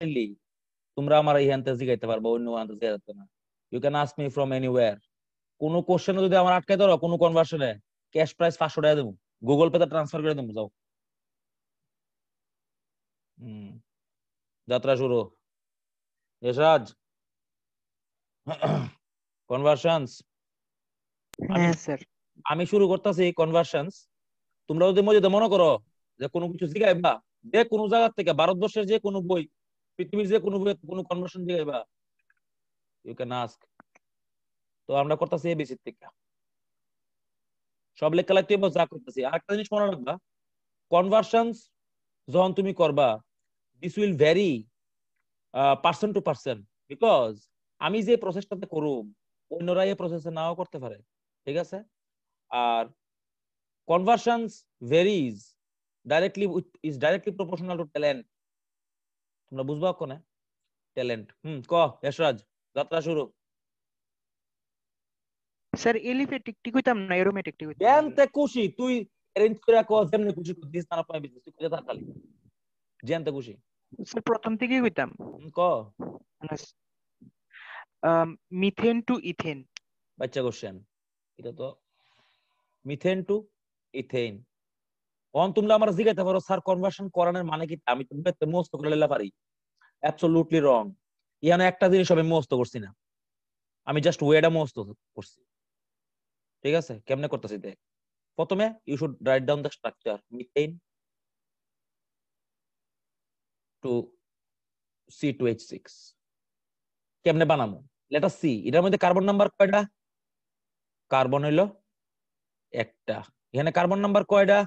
তোমরা আমার এই হ্যান্তে জিগাইতে পারবো, অন্য হ্যান্তে জিগাইতে না। You can ask me from anywhere. কোন কোশ্চেনে যদি আমার আটকে ধরো, কোনো কনভার্সনে, ক্যাশ প্রাইস 500 টাকা দেবো, গুগল পেতে ট্রান্সফার করে দেবো, যাও। হুম, যাত্রা শুরু। এসরাজ, কনভার্সনস। আমি হ্যাঁ স্যার। আমি শুরু করতেছি কনভার্সনস। তোমরা যদি মনে করো যে কোনো কিছু জিগাইবা, যে কোনো জায়গা থেকে, ভারতবর্ষের যে কোনো বই, পৃথিবীর যে কোনো বই, কোনো কনভার্সন জিগাইবা, ইউ ক্যান আস্ক। তো আমরা করতেছি এবিসি থেকে, সব লেখা লাগতে যা করতেছি। আরেকটা জিনিস মনে রাখবা, কনভার্সনস যখন তুমি করবা, this will vary person to person, because আমি যে প্রসেসটাতে করুম, অন্যরা এই প্রসেসে নাও করতে পারে। ঠিক আছে? আর conversions varies directly, is directly proportional to talent. তোমরা বুঝবা কোনে ট্যালেন্ট। ক যশরাজ, যাত্রা শুরু। স্যার এলিফেটিক টি কইতাম না, এরোমেটিক টি কইতাম নাকি? জ্যানতে খুশি তুই অ্যারেঞ্জ করে কো, যেমনে খুশি দিস না পাই বিজনেস তুই কোথা খালি জ্যানতে খুশি। স্যার প্রথম থেকেই কইতাম। ক মানে মিথেন টু ইথেন। বাচ্চা কোশ্চেন এটা তো। Methane two ethane. অন তোমরা আমার জিজ্ঞাসা পারো স্যার কনভার্সন করানোর মানে কি, আমি তোমরা মুখস্থ করে লেলা পারি। অ্যাবসলিউটলি রং। ইয়ানো একটা জিনিস আমি মুখস্থ করছি না, আমি জাস্ট ওয়েটা মুখস্থ করছি। ঠিক আছে? কেমনে করতেছি দেখ। প্রথমে you should write down the structure. Methane to C2H6 কেমনে বানামো, লেট আস সি। এটার মধ্যে কার্বন নাম্বার কয়টা? কার্বন হইলো একটা। এখানে কার্বন নাম্বার কয়টা?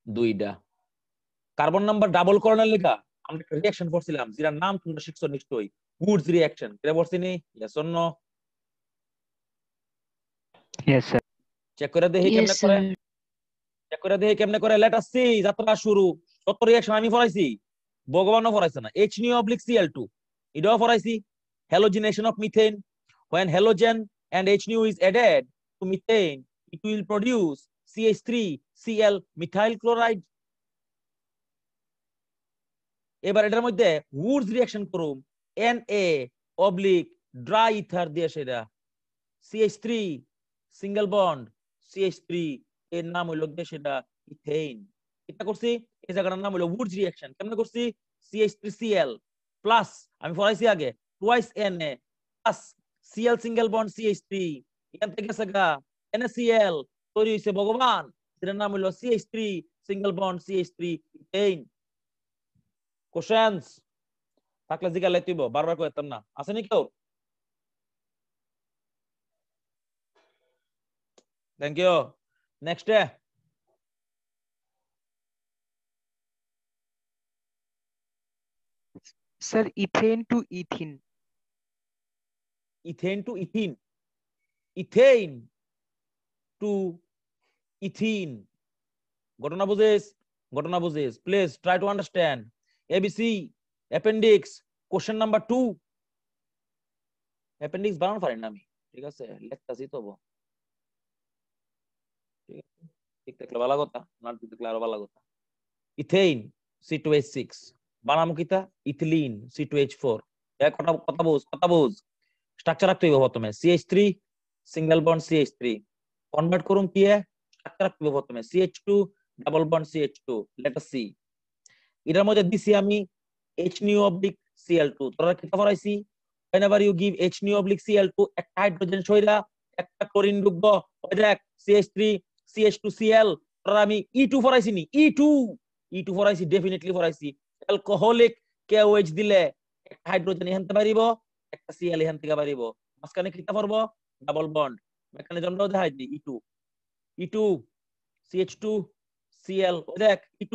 দুইটা। কার্বন নাম্বার ডাবল করণের লেখা আমরা একটা রিঅ্যাকশন করছিলাম, যেটার নাম তোমরা শিখছো নিশ্চয়ই, উডস রিঅ্যাকশন। এটা বলছি নি? Yes or no? Yes sir. Check করে দেখি Yes, কেমনে করে। sir. চেক করে দেখি কেমনে করে। লেট আস সি, যাত্রা শুরু। সত্য রিঅ্যাকশন আমি পড়াইছি, ভগবানও পড়াইছে না। H₆Cl2 এটাও পড়াইছি। Halogenation of methane, when halogen and H₆ is added to methane, it will produce CH3Cl methyl chloride. এবার এটার মধ্যে উডস রিঅ্যাকশন করুম, Na অবলিক ড্রাই ইথার দিয়ে, সেটা CH3 সিঙ্গেল বন্ড CH3, এর নাম হইল সেটা ইথেন। এটা করছি, এই জায়গাটার নাম হইলো উডস রিঅ্যাকশন। কেমনে করছি? CH3Cl প্লাস, আমি পড়াইছি আগে, twice Na plus Cl single bond CH3, এখান থেকে গেছে গা NaCl, তৈরি হইছে ভগবান, সেটার নাম হইলো CH3 single bond CH3 ethane. Questions থাকলে জিজ্ঞাসা লাইতেইব, বারবার কইতাম না। আছে নি কেউ? Thank you. Next day. Sir ethane to ethene. Ethane to ethene, ethane to ethene. ঘটনা বুঝিস? ঘটনা বুঝিস? Please try to understand. ABC appendix question number 2। Appendix বানানো পারি না আমি, ঠিক আছে? লেখতাছি তো। ঠিক আছে, ঠিক থাকলে ভালো কথা, না ঠিক থাকলে আরো ভালো কথা। ইথেইন C2H6 বানামু কিতা? Ethylene C2H4। এক কথা কথা বুঝ, কথা বুঝ। স্ট্রাকচার রাখতে হইব প্রথমে CH3 single bond CH3, convert করুম কি স্ট্রাকচার রাখতে হইব প্রথমে CH2 double bond CH2। Let us see. এটার মধ্যে দিছি আমি H₆Cl2। তোরা কি পড়াইছি? whenever you give H₆Cl2 একটা হাইড্রোজেন সইরা একটা ক্লোরিন ঢুকবো, ওই দেখ CH3 CH2Cl। তোরা আমি E2 পড়াইছি নি? E2 পড়াইছি, ডেফিনেটলি পড়াইছি। অ্যালকোহলিক KOH দিলে একটা হাইড্রোজেন এখান থেকে বাড়িব, একটা Cl এখান থেকে বাড়িব, মাঝখানে কিটা পড়বো? Double bond. মেকানিজমটাও দেখাই দিই। E2 CH2 Cl, ওই দেখ E2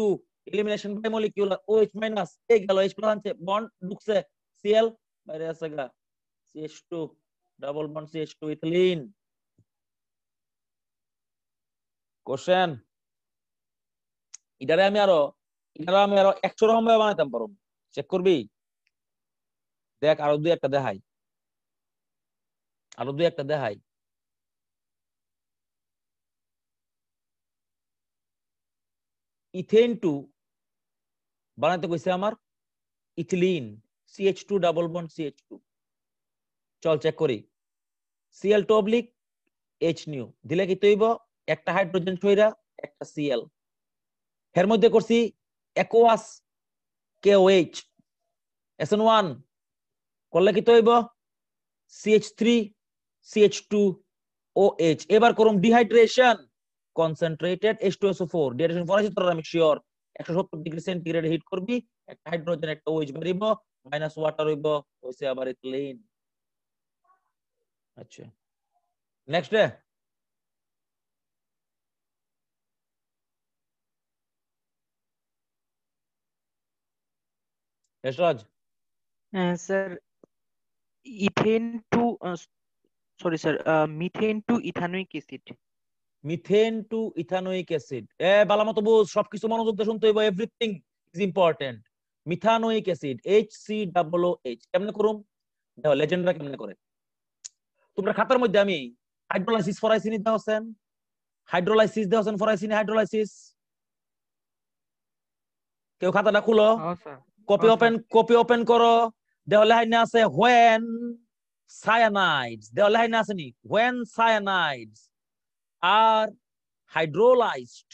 elimination by molecular OH minus, এই গেল H প্লাস আনছে, বন্ড ঢুকছে, Cl বাইরে আছে গা, CH2 double bond CH2 ethylene. Question এটারে আমি আরো 100 রকম ভাবে বানাইতাম পারো। চেক করবি? দেখ আরো দুই একটা দেখাই, আরো দুই একটা দেখাই। ইথেন টু বানাইতে কইছে আমার ethylene CH2 double bond CH2 চল চেক করি Cl2 অবলিক H নিউ দিলে কি তৈব একটা হাইড্রোজেন ছইরা একটা Cl এর মধ্যে করছি aqueous KOH SN1 করলে কি তৈব CH3 CH2 OH এবার করুম ডিহাইড্রেশন কনসেন্ট্রেটেড H2SO4 ডিহাইড্রেশন ফরাসি তোর আমি শিওর 170 ডিগ্রি সেন্টিগ্রেড হিট করবি একটা হাইড্রোজেন একটা OH বেরিব মাইনাস ওয়াটার হইব হইছে আবার ইথিলিন আচ্ছা next day Yashraj Sir, ethane to sorry sir, methane to ethanoic acid. Methane to ethanoic acid বালা মতো বুঝ সবকিছু মনোযোগ দিয়ে শুনতে হইব everything is important methanoic acid HCOOH কেমনে করুম দেখো লেজেন্ডরা কেমনে করে তোমরা খাতার মধ্যে আমি হাইড্রোলাইসিস ফরাইছি নি দেওছেন হাইড্রোলাইসিস দেওছেন ফরাইছি নি হাইড্রোলাইসিস কেউ খাতাটা খুলো sir. কপি ওপেন করো দেহ লাইনে আছে when cyanides দেহ লাইনে আছে নি when cyanides are hydrolyzed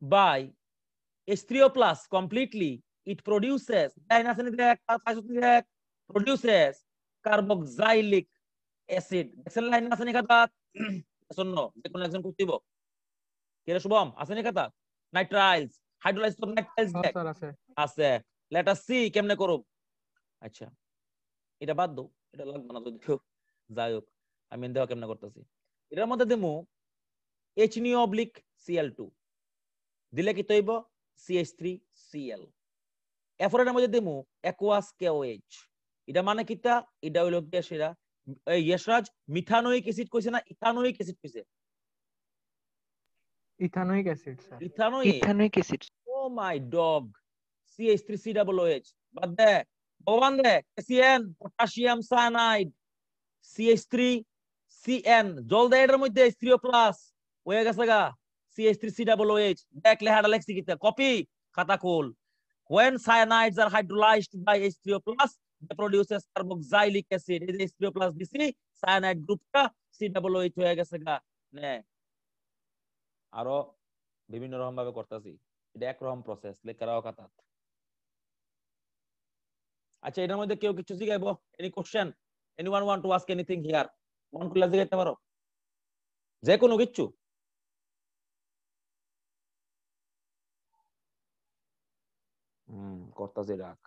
by H3O plus completely it produces produces carboxylic acid দেখছেন লাইন আছে নি খাতা শূন্য যে কোন একজন করতেইব কে রে শুভম আছে নি খাতা নাইট্রাইলস হাইড্রোলাইজ তো নাইট্রাইলস দেখ আছে লেট আস সি কেমনে করব আচ্ছা এটা বাদ দাও এটা লাগবে না তো দেখো যাই হোক আমি দেখো কেমনে করতেছি এটার মধ্যে দেমু HNO/Cl2 দিলে কি তৈব CH3Cl এরপরের মধ্যে দেমু aqueous KOH এটা মানে কিটা এটা হইলো কি সেটা এই यशराज মিথানোইক অ্যাসিড কইছে না ইথানোইক অ্যাসিড কইছে Ethanoic acid, sir. Ethanoic Ethanoic acid. Oh my dog CH3COOH বাদ দে ভগবান দে CN পটাশিয়াম সায়ানাইড CH3CN জল দে এর মধ্যে H3O প্লাস হয়ে গেছে গা CH3COOH দেখ লেখাটা লেখছি কিটা কপি খাতা খোল when cyanides are hydrolyzed by H3O plus they produces carboxylic acid এই যে H3O plus দিছি cyanide গ্রুপটা COOH হয়ে গেছে গা নে আরো বিভিন্ন রকম ভাবে করতেছি এটা একরকম প্রসেস লেখারাও কথা আচ্ছা এটার মধ্যে কেউ কিছু জিজ্ঞাসা any question anyone want to ask anything here মন খুলে জিজ্ঞাসা পারো যে কোনো কিছু করতেছি রাখ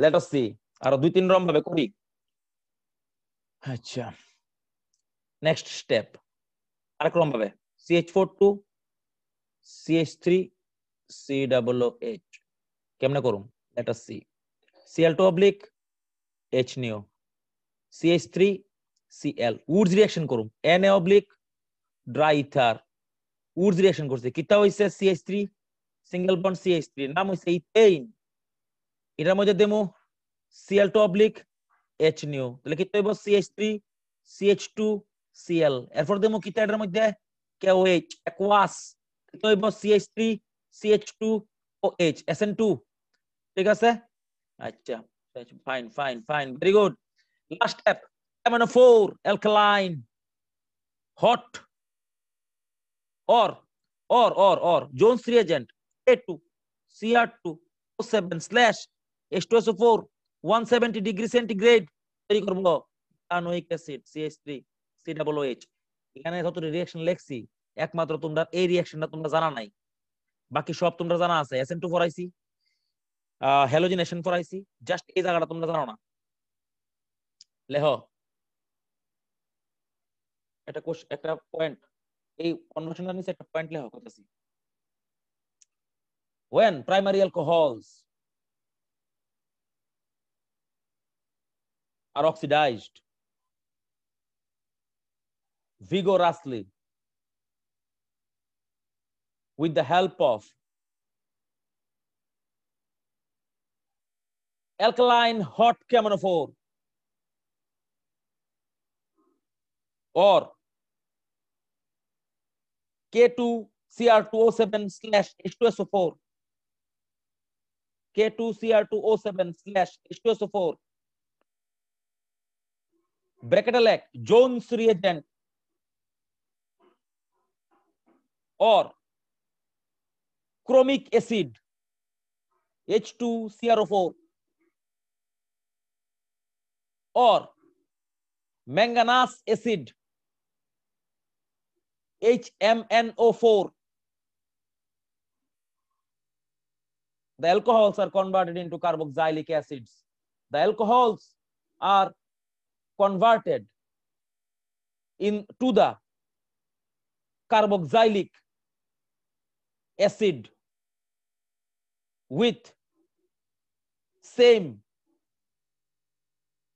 লেট আস সি আরো দুই তিন রকম ভাবে করি আচ্ছা নেক্সট স্টেপ আরেক রকম ভাবে CH4 CH3 COOH কেমনে করুম লেট আস সি Cl2/H নিও CH3 Cl উডস রিঅ্যাকশন করুম Na/ dry ether Woods reaction করছে কিটা হইছে CH3 সিঙ্গেল বন্ড CH3 নাম হইছে ইথেন এটার মধ্যে দেমু Cl2/H নিও তাহলে কি হইব CH3 CH2 Cl এরপর দেমু কিটা এটার মধ্যে KOH aqueous কি হইব CH3 CH2 OH SN2 ঠিক আছে আচ্ছা fine fine fine very good last step MnO4 alkaline hot or Jones reagent A2 Cr2 O7/H2SO4 170 degree centigrade তৈরি করব ইথানোইক অ্যাসিড CH3 COOH এখানে যত রিঅ্যাকশন লেখছি একমাত্র তোমরা এই রিঅ্যাকশনটা তোমরা জানা নাই বাকি সব তোমরা জানা আছে SN2 ফরাইছি হ্যালোজিনেশন ফরাইছি জাস্ট এই জায়গাটা তোমরা জানো না লেখো একটা পয়েন্ট এই কনভার্সনটা নিচে একটা পয়েন্ট লেখো কথাছি when primary alcohols are oxidized vigorously with the help of alkaline hot KMnO4 or K2Cr2O7/H2SO4. K2Cr2O7/H2SO4. Bracket elect Jones reagent or chromic acid H2CrO4 or manganese acid HMnO4. The alcohols are converted into carboxylic acids. The alcohols are converted into the carboxylic acid with same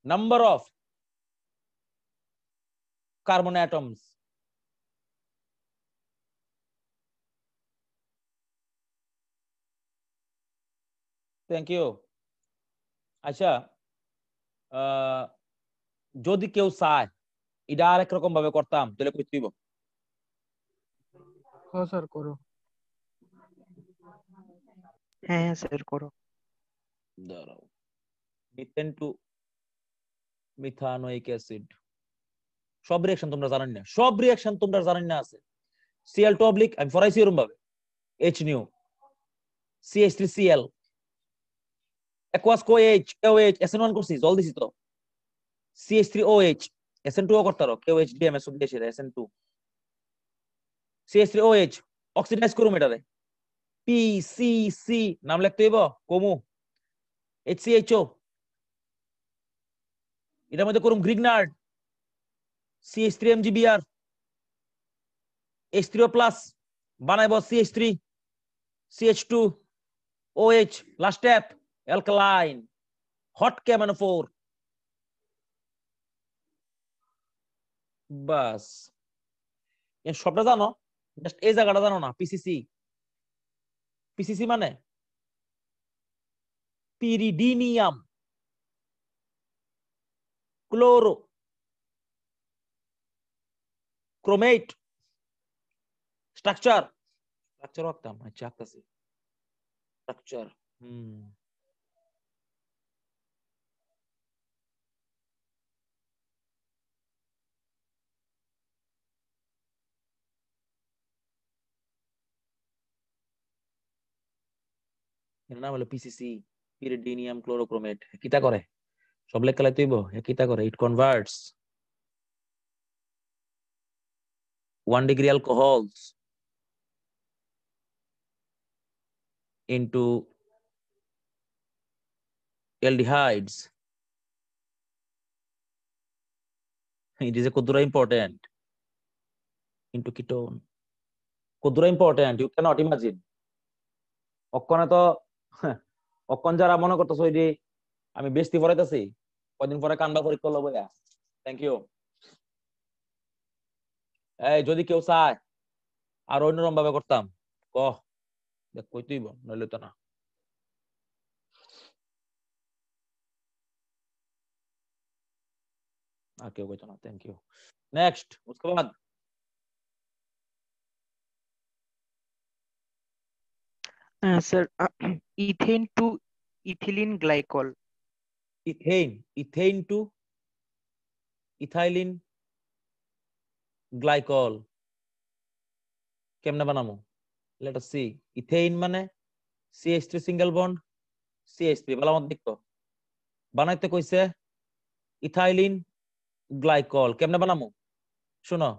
number of carbon atoms. Thank you. আচ্ছা, যদি কেউ চায় এটা আরেক রকম ভাবে করতাম তাহলে কই দিব? হ্যাঁ স্যার করো। হ্যাঁ স্যার করো। দাঁড়াও, মিথেন টু মিথানোইক অ্যাসিড। সব রিঅ্যাকশন তোমরা জানেন না, সব রিঅ্যাকশন তোমরা জানেন না আছে। Cl2 অবলিক আমি ফরাইছি এরকম ভাবে H new CH3Cl aqueous COH KOH SN1 করছি, জল দিছি তো। CH3OH SN2 করতারো KOH DMS দেশে SN2 CH3OH অক্সিডাইজ করুম এটারে PCC নাম লিখতে হইব কমু HCHO এটার মধ্যে করুম Grignard CH3MgBr H3O+ বানাইব CH3 CH2 OH last step alkaline hot KMnO4 বাস। এর সবটা জানো, জাস্ট এই জায়গাটা জানো না। পিসিসি, পিসিসি মানে pyridinium chloro chromate structure structure আঁকতাম, আচ্ছা আঁকতাছি স্ট্রাকচার। এর নাম হলো পিসিসি, পিরিডিনিয়াম ক্লোরোক্রোমেট। কিটা করে সব লেখা লাইতে হইব। কিটা করে? It converts 1 degree alcohols into aldehydes. It is a kudura important into ketone. Kudura important, you cannot imagine. অক্ষণে তো অক্ষণ যারা মনে করতেছ ওই যে আমি বেশি পড়াইতেছি, কদিন পরে কান্ডা পরীক্ষা লব। Thank you. এই যদি কেউ চায় আর অন্যরকম ভাবে করতাম কহ, দেখ কই তুইব, নইলে তো না। আর কেউ কইতো না। Thank you. নেক্সট उसके बाद sir ethane to ethylene glycol. Ethane to ethylene glycol কেমনে বানামু? Let us see. ইথেইন মানে CH3 সিঙ্গেল বন্ড CH3, ভালো মত দেখো। বানাইতে কইছে ইথাইলিন গ্লাইকল, কেমনে বানামু? শুনো,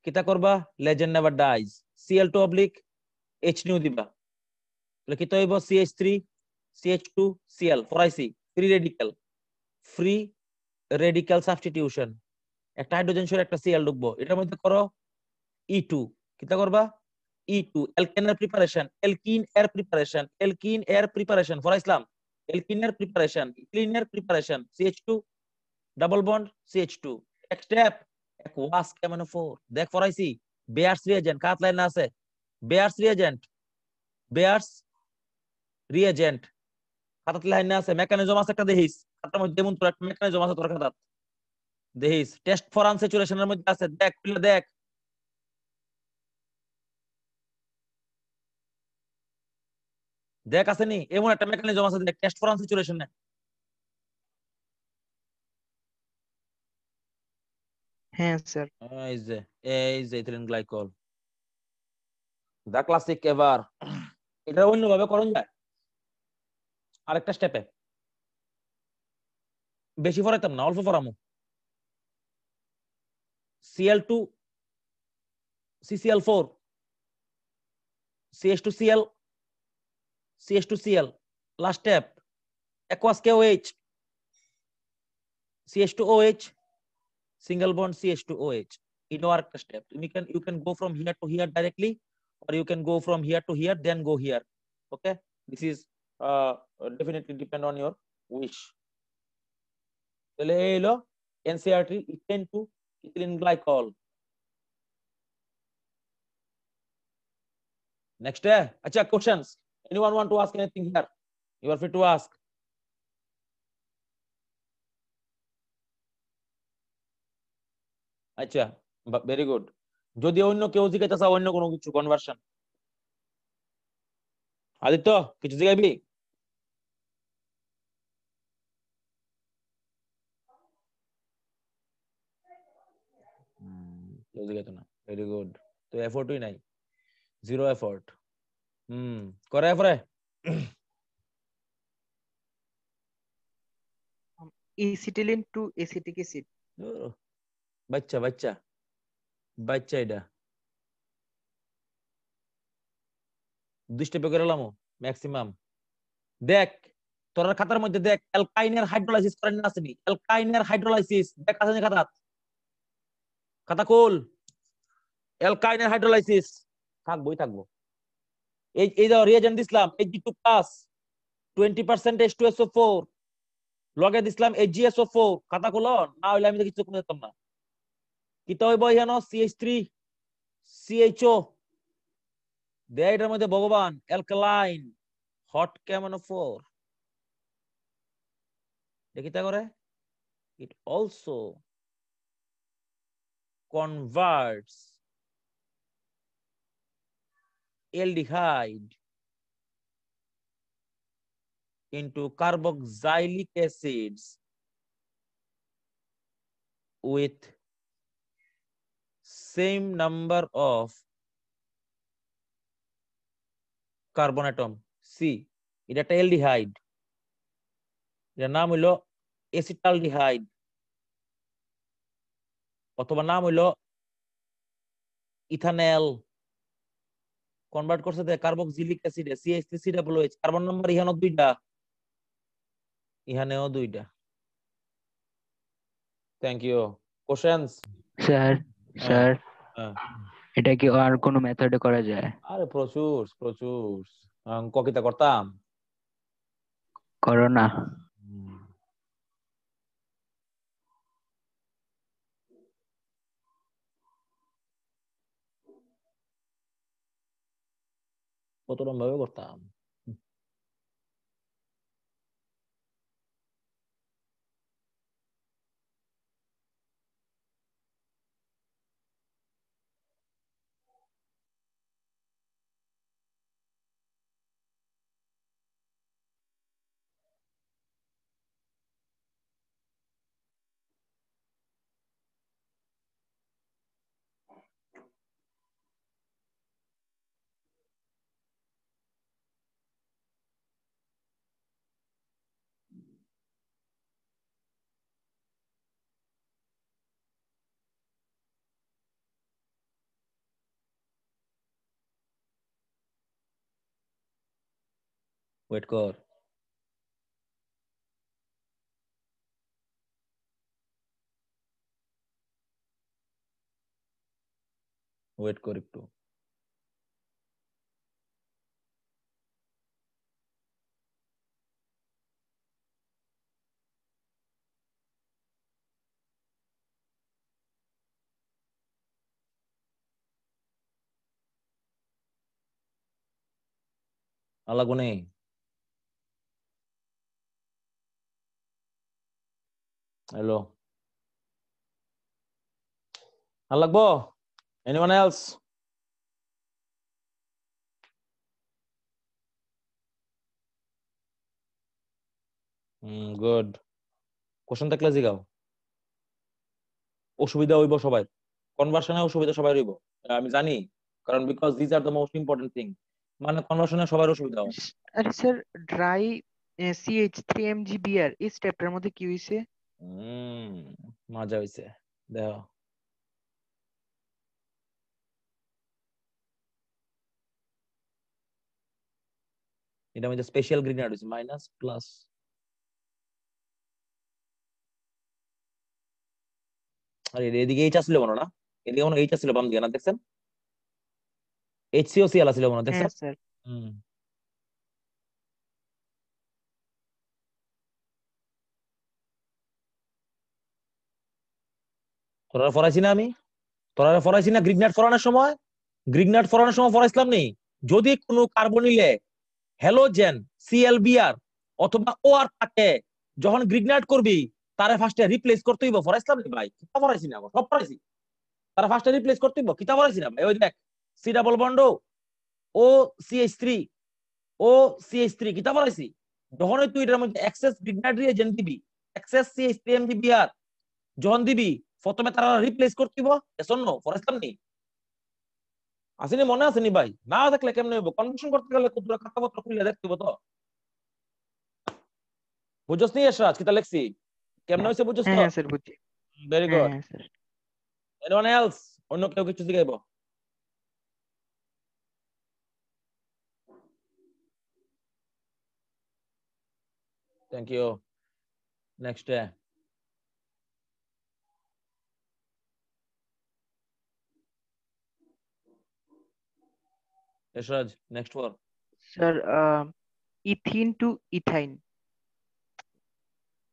কিতা করবা? Legend never dies, Cl2 oblique H nu দিবা। তাহলে কিতা হইব? CH3 CH2 Cl ফরাইছি, ফ্রি রেডিক্যাল সাবস্টিটিউশন। একটা হাইড্রোজেন সরে একটা Cl ঢুকবো, এটার মধ্যে করো E2। কিতা করবা? E2 অ্যালকেনের প্রিপারেশন, অ্যালকিন এর প্রিপারেশন, অ্যালকিন এর প্রিপারেশন ফরাইছিলাম, অ্যালকিনের প্রিপারেশন, ইথিলিনের preparation, CH2 double bond CH2 এক স্টেপ aqueous KMnO4। দেখ ফরাইছি বেয়ার্স রিএজেন্ট, কাত লাইন আছে বেয়ার্স রিএজেন্ট, বেয়ার্স রিএজেন্ট খাতাত লাইন আছে। মেকানিজম আছে একটা দেখিস, খাতার মধ্যে যেমন তোর একটা মেকানিজম আছে তোর খাতাত দেখিস। টেস্ট ফর আনস্যাচুরেশনের মধ্যে আছে, দেখ খুলে দেখ। দেখ আছে নি এমন একটা মেকানিজম আছে দেখ টেস্ট ফর আনস্যাচুরেশন। হ্যাঁ স্যার। এই যে ইথিলিন গ্লাইকল দা ক্লাসিক এভার। এটা অন্যভাবে করণ যায় আরেকটা স্টেপে, বেশি পড়াইতাম না, অল্প পড়ামু। Cl2 CCl4 CH2Cl CH2Cl, last step aqueous KOH CH2OH single bond CH2OH. You know আরেকটা step, you can go from here to here directly, or you can go from here to here then go here. Okay, this is definitely depend on your wish. তাহলে এই হলো NCERT ethane to ethylene glycol. Next, acha questions. Anyone want to ask anything here? You are free to ask. আচ্ছা, very good. যদি অন্য কেউ জিজ্ঞাসা চাও অন্য কোনো কিছু কনভার্সন, আদিত্য কিছু জিজ্ঞাসবি? কেউ জিজ্ঞাসা না, ভেরি গুড। তো এফোর্টই নাই, জিরো এফোর্ট। করে এরপরে এসিটিলিন টু এসিটিক অ্যাসিড। বাচ্চা বাচ্চা বাচ্চা, এটা দুই স্টেপে করে এলাম ম্যাক্সিমাম। দেখ তোর খাতার মধ্যে দেখ অ্যালকাইনের হাইড্রোলাইসিস করেন না আসেনি? অ্যালকাইনের হাইড্রোলাইসিস দেখ আছে খাতা, খাতা কোল। অ্যালকাইনের হাইড্রোলাইসিস থাকবোই থাকবো। এই যে রিয়েজেন্ট দিছিলাম Ag2 প্লাস 20% H2SO4 লগে দিছিলাম AgSO4, খাতা খোলো না হইলে আমি তো কিছু করতে পারতাম না। কিতা হইব এখানে CH3 CHO দে, এটার মধ্যে ভগবান অ্যালকালাইন হট KMNO4 দেখিতা করে it also converts aldehyde into carboxylic acids with same number of carbon atom C। এটা একটা অ্যালডিহাইড, এটার নাম হইলো এসিটালডিহাইড, অথবা নাম হইলো ইথানল। কনভার্ট করছে দে কার্বক্সিলিক অ্যাসিডে CH3COOH। কার্বন নাম্বার ইহানো দুইটা, ইহানেও দুইটা। Thank you. কোশ্চেনস? স্যার হ্যাঁ স্যার হ্যাঁ, এটা কি আর কোনো মেথডে করা যায়? আরে প্রচুর প্রচুর ককিতা করতাম। করো না। হুম, কত রকম ভাবে করতাম। ওয়েট কর, ওয়েট কর একটু। আলাগো নেই, হ্যালো আলাগবো? Anyone else? গুড। কোশ্চেন থাকলে জিগাও। অসুবিধা হইব সবাই, কনভার্সনে অসুবিধা সবাই হইব, আমি জানি, কারণ because this are the most important thing, মানে কনভার্সনে সবার অসুবিধা হয়। আরে স্যার, ড্রাই CH3 mg বিয়ার এই স্টেপটার মধ্যে কি হয়েছে? হম, মজা হইছে, দেখো। এটা মধ্যে স্পেশাল গ্রিনার হইছে মাইনাস প্লাস। আরে এদিকে এইচ আসলে মনে না, এদিকে মনে এইচ আসলে বাম দিকে না, দেখছেন? HCOCl আসলে মনে, হ্যাঁ দেখছেন? স্যার। হুম, তোরা ফরাইছি না আমি, তোরা ফরাইছি না গ্রিগনাট ফরানোর সময়, গ্রিগনাট ফরানোর সময় ফরাইছিলাম নি, যদি কোনো কার্বনিলে হ্যালোজেন ClBr অথবা OR থাকে, যখন গ্রিগনাট করবি তারে ফার্স্টে রিপ্লেস করতে হইব, ফরাইছিলাম নি ভাই? কিতা ফরাইছি না, সব ফরাইছি, তারা ফার্স্টে রিপ্লেস করতে হইব, কিতা ফরাইছি না ভাই? ওই দেখ, সি ডাবল বন্ড ও CH3, ও CH3 কিতা ফরাইছি। যখনই তুই এটার মধ্যে এক্সেস গ্রিগনাট রিয়েজেন্ট দিবি, এক্সেস CH3mgBr যখন দিবি, প্রথমে তারা রিপ্লেস করতে হইব, এসন নো ফরাইছিলাম নি? আসেনি, মনে আসেনি ভাই? না দেখলে কেমনে হইব? কনভার্সন করতে গেলে কতটা খাতাপত্র খুলে দেখতে হইব তো। বুঝছস নি এসরাজ কিতা লেখছি, কেমনে হইছে বুঝছস হ্যাঁ তো? হ্যাঁ স্যার, বুঝছি। ভেরি হ্যাঁ গুড। হ্যাঁ স্যার। Anyone else? অন্য কেউ কিছু জিগাইব? Thank you. Next day Yashraj, next for. Sir, ethene to ethyne.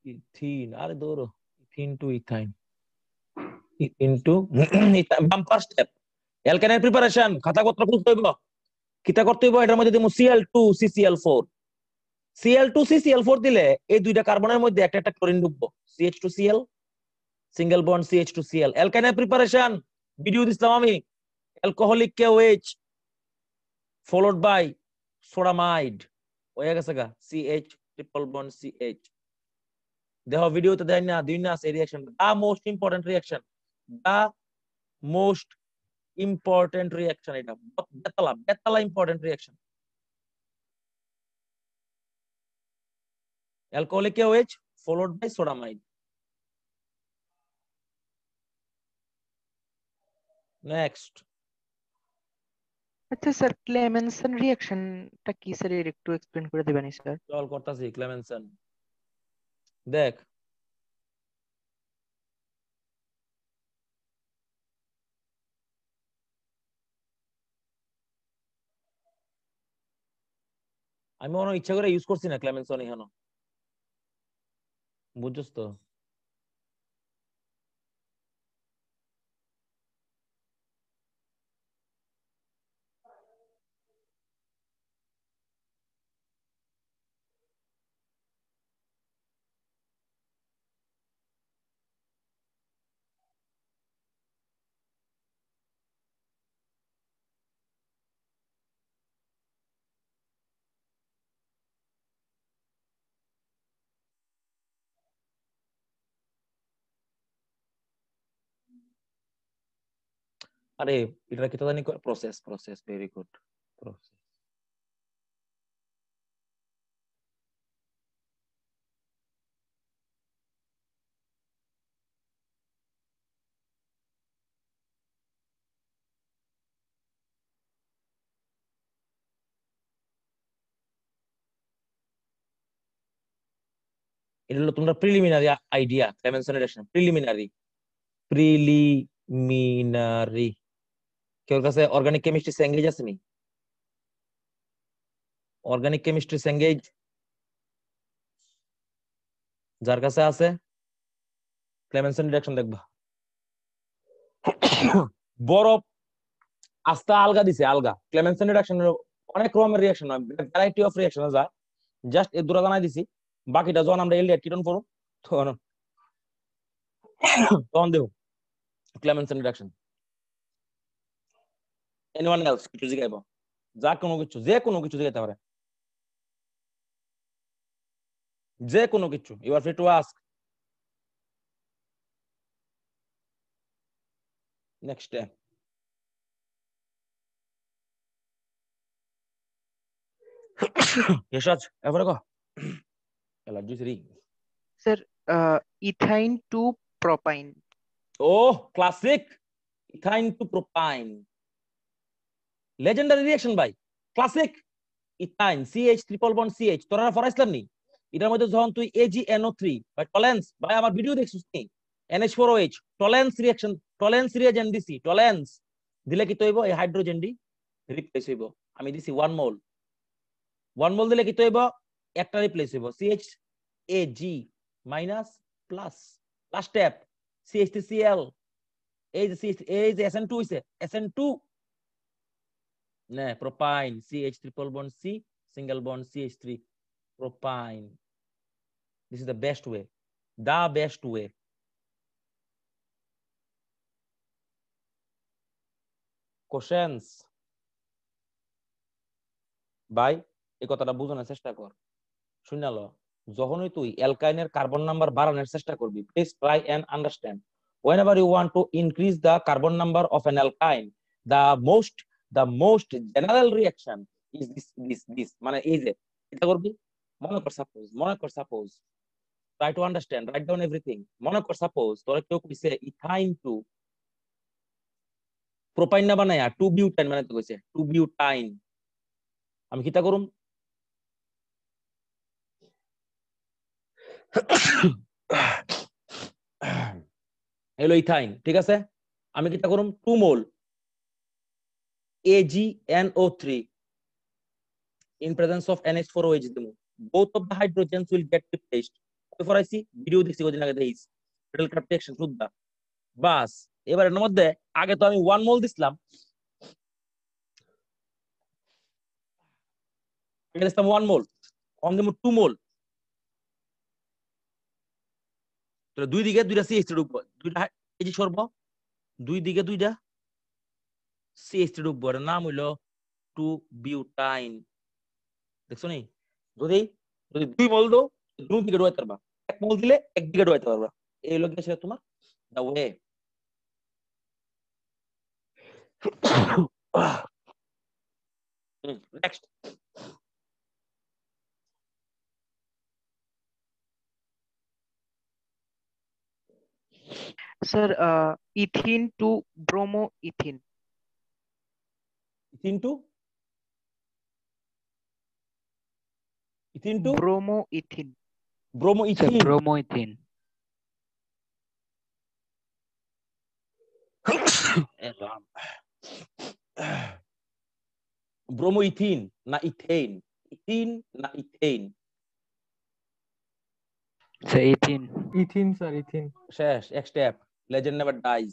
Ethene, আরে দৌড়ো, ethene to ethyne, into bumper step, alkenyl preparation, খাতাপত্র খুলতে হইব, কিতা করতে হইব, এটার মধ্যে দিমু Cl2CCl4, Cl2CCl4 দিলে এই দুইটা কার্বনের মধ্যে একটা একটা ক্লোরিন ঢুকবো, CH2Cl, single bond CH2Cl, alkenyl preparation video দিছিলাম আমি, alcoholic KOH followed by sodamide, হয়ে গেছে গা, CH ট্রিপল বন্ড CH। দেখো ভিডিওতে দেয় না, দুই না এই reaction, the most important reaction, the most important reaction, এটা বেতালা বেতালা important reaction. Alcoholic KOH followed by sodamide. Next, আচ্ছা স্যার, ক্লেমেনসন রিঅ্যাকশনটা কি স্যার, এর একটু এক্সপ্লেন করে দেবেন স্যার? চল করতেছি ক্লেমেনসন, দেখ। আমি মনে হয় ইচ্ছা করে ইউজ করছি না ক্লেমেনসন এখানে, বুঝছস তো? আরে এটা কি তো জানি, process process, very good, process. এটা হলো তোমরা preliminary idea, Clemmensen reaction preliminary, preliminary. কেউ কাছে অর্গানিক কেমিস্ট্রি স্যাঙ্গেজ আছে নি? অর্গানিক কেমিস্ট্রি স্যাঙ্গেজ যার কাছে আছে, ক্লেমেনসন রিঅ্যাকশন দেখবা। বরফ আস্তা আলগা দিছে, আলগা ক্লেমেনসন রিঅ্যাকশনের অনেক রকমের রিঅ্যাকশন হয়, ভ্যারাইটি অফ রিঅ্যাকশন যায়, জাস্ট এই দুটো জানাই দিছি, বাকিটা যখন আমরা এলিয়েট কিটন করব তখন তখন দেব ক্লেমেনসন রিঅ্যাকশন। এনিওয়ান এলস কিছু জিগাইব? যা কোনো কিছু, যে কোনো কিছু জিগাইতে পারে। যে কোনো কিছু, you are free to ask. Next day Yashraj এবারে কো allergy free. Sir ethyne to propyne. ও classic, ethyne to propyne, legendary reaction ভাই, classic. Ethyne CH triple bond CH, তোরা ফরাইছিলাম নি? এটার মধ্যে যখন তুই AgNO3 ভাই টলেন্স, ভাই আমার ভিডিও দেখছিস নি? NH4OH টলেন্স রিঅ্যাকশন, টলেন্স রিঅ্যাজেন্ট দিছি, টলেন্স দিলে কি তৈব? এই হাইড্রোজেন ডি রিপ্লেস হইব। আমি দিছি 1 মোল, 1 মোল দিলে কি তৈব? একটা রিপ্লেস হইব, CHAG minus plus, last step CH3Cl, এই যে SN2 হইছে, SN2 নে propyne, CH triple bond C single bond CH3 propyne. This is the best way, the best way. Questions ভাই, এই কথাটা বোঝানোর চেষ্টা কর। শুনালো, যখনই তুই অ্যালকাইনের কার্বন নাম্বার বাড়ানোর চেষ্টা করবি, please try and understand, whenever you want to increase the carbon number of an alkyne, the most the most general reaction is this মানে এই যে এটা করবি, মনে কর suppose try to understand, write down everything. মনে কর সাপোজ তোরা কেউ কইছে ইথাইন টু প্রোপাইন না বানায়া 2 বিউটাইন বানাইতে কইছে, 2 বিউটাইন, আমি কিতা করুম? হলো ইথাইন, ঠিক আছে, আমি কিতা করুম? 2 মোল AgNO3 in presence of NH4OH দিমু, both of the hydrogens will get replaced। for I see video দেখছি কদিন আগে দেইস রিয়েল ক্যাপটেকশন সুদ্ধা। বাস এবার এর মধ্যে আগে তো আমি 1 মোল দিছিলাম, আগে দিছিলাম 1 মোল, অন দিমু 2 মোল, তো দুই দিকে দুইটা CH3 ঢুকবো, দুইটা এই যে সরব, দুই দিকে দুইটা CH3 ঢুকবো, এর নাম হইলো 2 বিউটাইন। দেখছো নি? যদি যদি 2 মোল দাও, দুই দিকে ঢুকাইতে পারবা, 1 মোল দিলে একদিকে ঢুকাইতে পারবা। এই হলো গেছে তোমার the way. Next sir ethene to bromoethene. Ethene to ethene to bromoethene. Bromo sir ethene. Bromoethene. Bromoethene না ইথেইন? ইথিন না ethane? Sir ethene. Ethene sir, ethene. শেষ, এক step, legend never dies.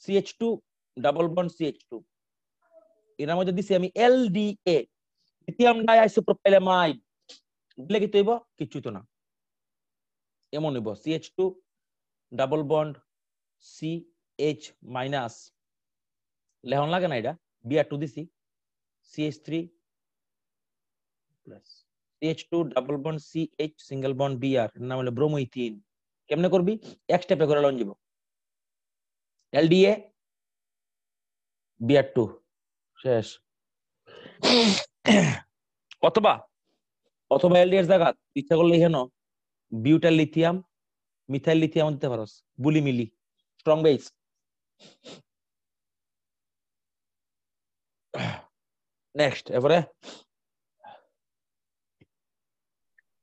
CH2 double bond CH2, এর মধ্যে দিছি আমি LDA, lithium die আইসোপ্রোপাইলামাইড, দিলে কি তৈব? কিছু তো না, এমন হইব CH2 double bond CH minus, লেহন লাগে না, এটা Br2 দিছি, CH3 plus CH2 double bond CH single bond Br, এর নাম হলো ব্রোমোইথিন। কেমনে করবি? এক স্টেপে করে লন যাব, LDA Br2 শেষ। অথবা অথবা LDA এর জায়গা ইচ্ছা করলে এখানে বিউটাইল লিথিয়াম মিথাইল লিথিয়াম দিতে পারোস, বুলি মিলি, স্ট্রং বেস। নেক্সট এবারে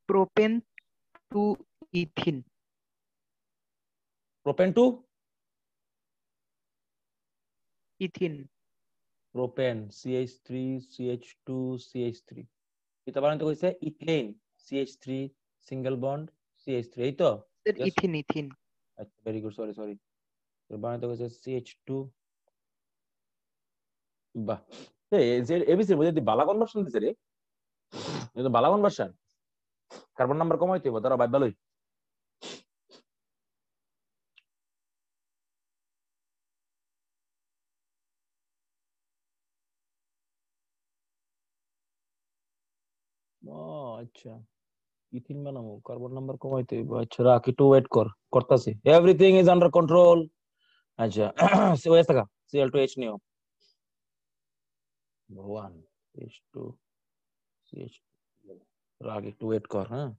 propane to ethene. Propane to ethene. Propane CH3 CH2 CH3, এটা বানাতে কইছে ethane CH3 single bond CH3, এই তো? Sir ethene ethene. আচ্ছা ভেরি গুড, সরি সরি, বানাতে কইছে CH2। বাহ, এই যে এবিসি এর মধ্যে বালা কনভার্সন দিছে রে, এটা বালা কনভার্সন, কার্বন নাম্বার কমাইতে হবে, দাঁড়া ভাই ভালোই। ও আচ্ছা ইথিন বানাবো কার্বন নাম্বার কমাইতে হইব আচ্ছা রাখ একটু ওয়েট কর করতাছি এভরিথিং ইজ আন্ডার কন্ট্রোল আচ্ছা সে হয়ে থাকা Cl2H নিও 1 H2 CH রাখ একটু ওয়েট কর হ্যাঁ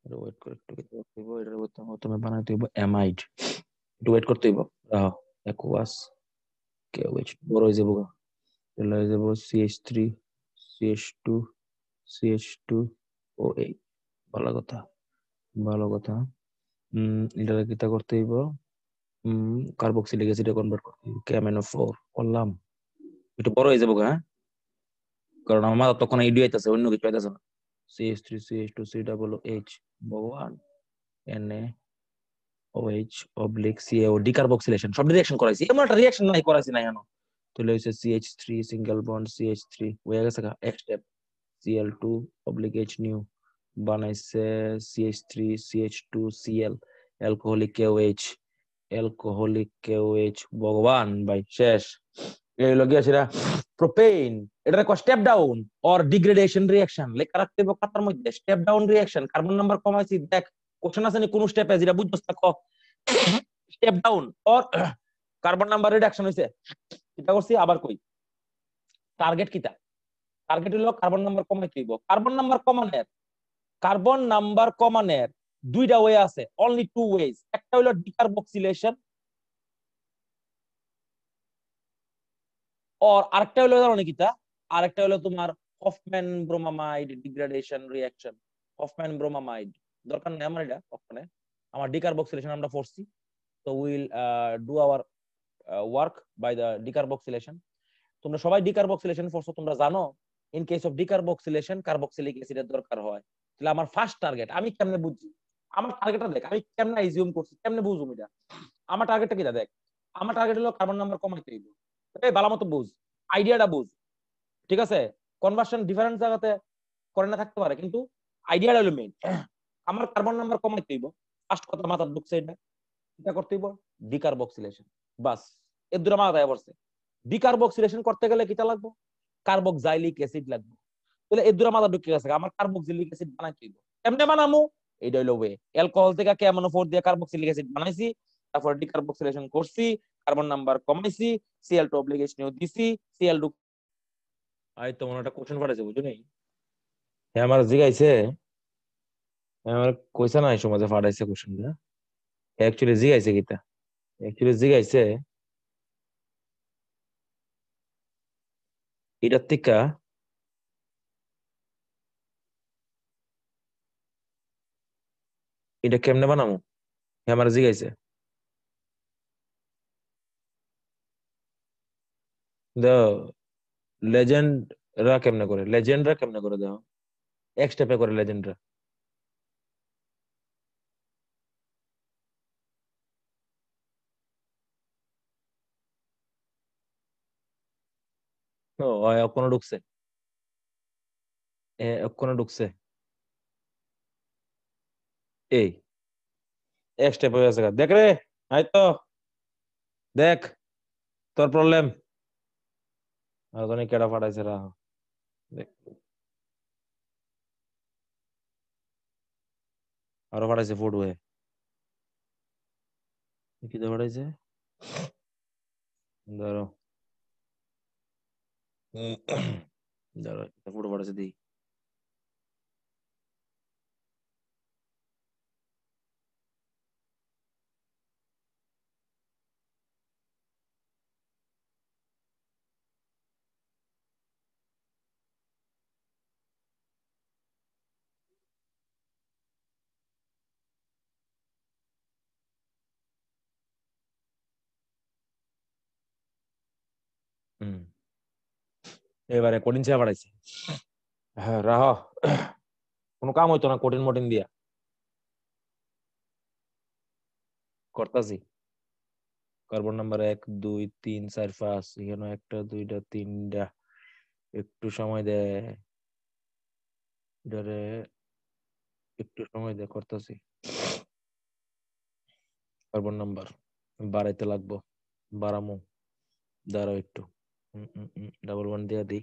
ওয়েট করে একটু কি করতে হইব এটার প্রথমে বানাইতে হইব অ্যামাইড একটু ওয়েট করতে হইব রাখ অ্যাকুয়াস KOH বড় হয়ে যাবো তাহলে হয়ে যাবো CH3 CH2 CH2 OH ভালো কথা ভালো কথা এটা কিটা করতে হইব কার্বক্সিলিক অ্যাসিডে কনভার্ট করতে হইব KMnO4 করলাম একটু বড় হয়ে যাবো হ্যাঁ কারণ আমার তখন ইডি আইতাছে অন্য কিছু আইতাছে না CH3 CH2 COOH ভগবান NaOH oblique CaO ডিকার্বক্সিলেশন সব রিঅ্যাকশন করাইছি এমন একটা রিঅ্যাকশন নাই করাইছি না জানো তাহলে হইছে CH3 সিঙ্গেল বন্ড CH3 হয়ে গেছে এক step Cl2 oblique H new বানাইছে CH3 CH2 Cl alcoholic KOH alcoholic KOH ভগবান ভাই শেষ এই লগিয়া সেটা প্রোপেন এটা কো step down or degradation reaction লেখা রাখতে হবে খাতার মধ্যে step down reaction carbon number কমাইছি দেখ কোশ্চেন আছে নি কোন স্টেপে যেটা বুঝছস তা ক step down or carbon number reduction হইছে এটা করছি আবার কই টার্গেট কিটা টার্গেট হলো কার্বন নাম্বার কমাইতে হইব কার্বন নাম্বার কমানোর দুইটা ওয়ে আছে অনলি টু ওয়েজ একটা হলো ডিকার্বক্সিলেশন আর আরেকটা হলো জানো কিটা আরেকটা হলো তোমার হফম্যান ব্রোমামাইড ডিগ্রেডেশন রিঅ্যাকশন হফম্যান ব্রোমামাইড দরকার নেই আমার এটা ওখানে আমার ডিকার্বক্সিলেশন আমরা পড়ছি তো will do our work by the decarboxylation তোমরা সবাই ডিকার্বক্সিলেশন পড়ছো তোমরা জানো in case of decarboxylation carboxylic অ্যাসিডের দরকার হয় তাহলে আমার ফার্স্ট টার্গেট আমি কেমনে বুঝছি আমার টার্গেটটা দেখ আমি কেমনে এজিউম করছি কেমনে বুঝুম এটা আমার টার্গেটটা কিটা দেখ আমার টার্গেট হলো কার্বন নাম্বার কমাইতে হইব এই ভালো মতো বুঝ আইডিয়াটা বুঝ ঠিক আছে কনভার্সন ডিফারেন্স জায়গাতে করে না থাকতে পারে কিন্তু আইডিয়াটা হলো মেইন আমার কার্বন নাম্বার কমাইতে হইব ফার্স্ট কথা মাথার ঢুকছে এটা করতে হইব ডিকার্বক্সিলেশন বাস এর দুটো মাথায় পড়ছে ডিকার্বক্সিলেশন করতে গেলে কিটা লাগবে কার্বক্সাইলিক অ্যাসিড লাগবে তাহলে এই দুটো মাথা ঢুকে গেছে আমার কার্বক্সিলিক অ্যাসিড বানাইতে হইব কেমনে বানামু এইটা হইলো ওয়ে অ্যালকোহল থেকে KMnO4 দিয়ে কার্বক্সিলিক অ্যাসিড বানাইছি তারপর ডিকার্বক্সিলেশন করছি কার্বন নাম্বার কমাইছি Cl2 অব্লিগেশন দিছি Cl2 আই তো মনে একটা কোশ্চেন পাঠাইছে বুঝছো নি হ্যাঁ আমার জিগাইছে আমার কইছে না এই সমাজে পাঠাইছে কোশ্চেনটা অ্যাকচুয়ালি জিগাইছে কিটা অ্যাকচুয়ালি জিগাইছে এটার থেকে এটা কেমনে বানামু হ্যাঁ আমার জিগাইছে দাও লেজেন্ড রা কেমনে করে লেজেন্ডরা কেমনে করে দাও এক স্টেপে করে লেজেন্ডরা ও কোনো ঢুকছে কোনো ঢুকছে এই এক স্টেপ হয়ে গেছে দেখ রে আই তো দেখ তোর প্রবলেম আর তো কেডা ফাটাইছে রা দেখ আরো ফাটাইছে ফুড হয়ে কি তো ফাটাইছে ধরো ধরো ফুড ফাটাইছে দি হুম এবারে কঠিন চা ফাটাইছে হ্যাঁ রাহ কোনো কাম হইতো না কঠিন মটিন দিয়া করতাছি কার্বন নাম্বার 1 2 3 4 5 এখানে একটা দুইটা তিনটা একটু সময় দে এটারে একটু সময় দে করতেছি কার্বন নাম্বার বাড়াইতে লাগবো বাড়ামু দাঁড়াও একটু ডাবল ওয়ান দিয়া দিই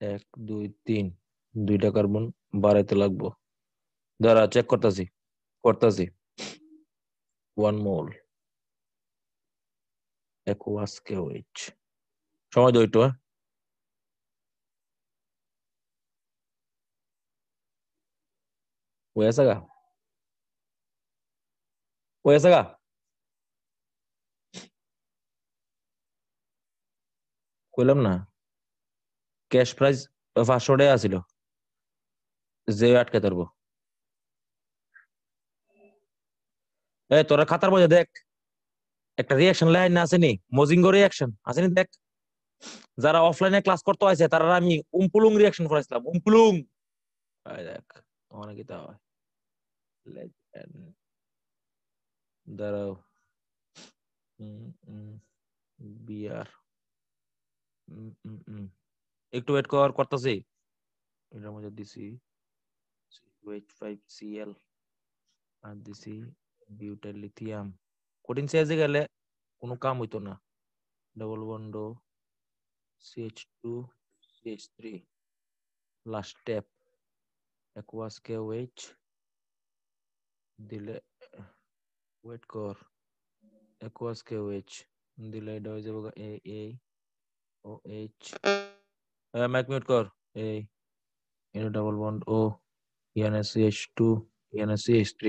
1 2 3 দুইটা কার্বন বাড়াইতে লাগবো। দাঁড়া চেক করতেছি 1 মোল aqueous KOH সময় দাও একটু হয়েছে গা কইলাম না ক্যাশ প্রাইস 500 টাকা ছিল যে আটকে ধরবো। তোরা খাতার মধ্যে দেখ একটা রিয়াকশন লাইন না আসেনি, মজিঙ্গো রিয়াকশন আসেনি দেখ। যারা অফলাইনে ক্লাস করতে আছে তারা আমি উমপুলুং রিয়াকশন করেছিলাম, উমপুলুং। দেখ অনেক কি তা হয় দাঁড়াও বিয়ার একটু ওয়েট করতেছি। এটার মধ্যে দিছি CH5Cl আর দিছি বিউটাইল লিথিয়াম। কঠিন সাইজে গেলে কোনো কাম হইতো না। Double bond CH2 CH3 last step aqueous KOH দিলে ওয়েট কর aqueous KOH দিলে এটা হয়ে যাবে AOH মাইক মিউট কর এই এটা ডাবল বন্ড ও এখানে CH2 এখানে CH3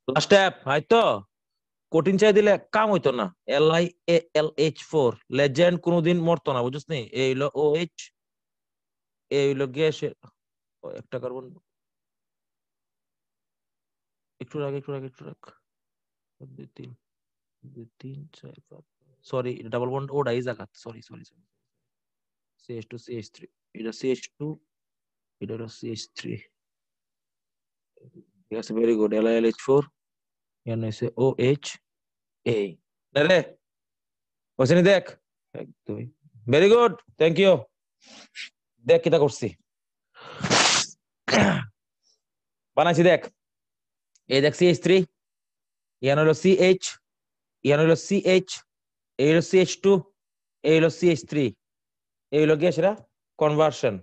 লাস্ট স্টেপ হয়তো কঠিন চাই দিলে কাম হইতো না। LiAlH4 লেজেন্ড কোনোদিন মরতো না বুঝছিস নি। এই হলো OH এই হলো গ্যাস একটা কার্বন একটু রাখ 2 3 2 3 4 5 সরি ডাবল বন্ড ও ডাই জায়গা সরি CH2 CH3 এটা CH2 এটা হলো CH3 ঠিক আছে ভেরি গুড LiLH4 এখানে আছে OH এই রে ওখানে দেখ 1 2 ভেরি গুড থ্যাংক ইউ। দেখ কিটা করছি বানাইছি দেখ এই দেখ CH3 এখানে হলো CH এখানে হলো CH এই হলো CH2 এই হলো CH3 এই হলো গ্যাস এরা কনভার্সন।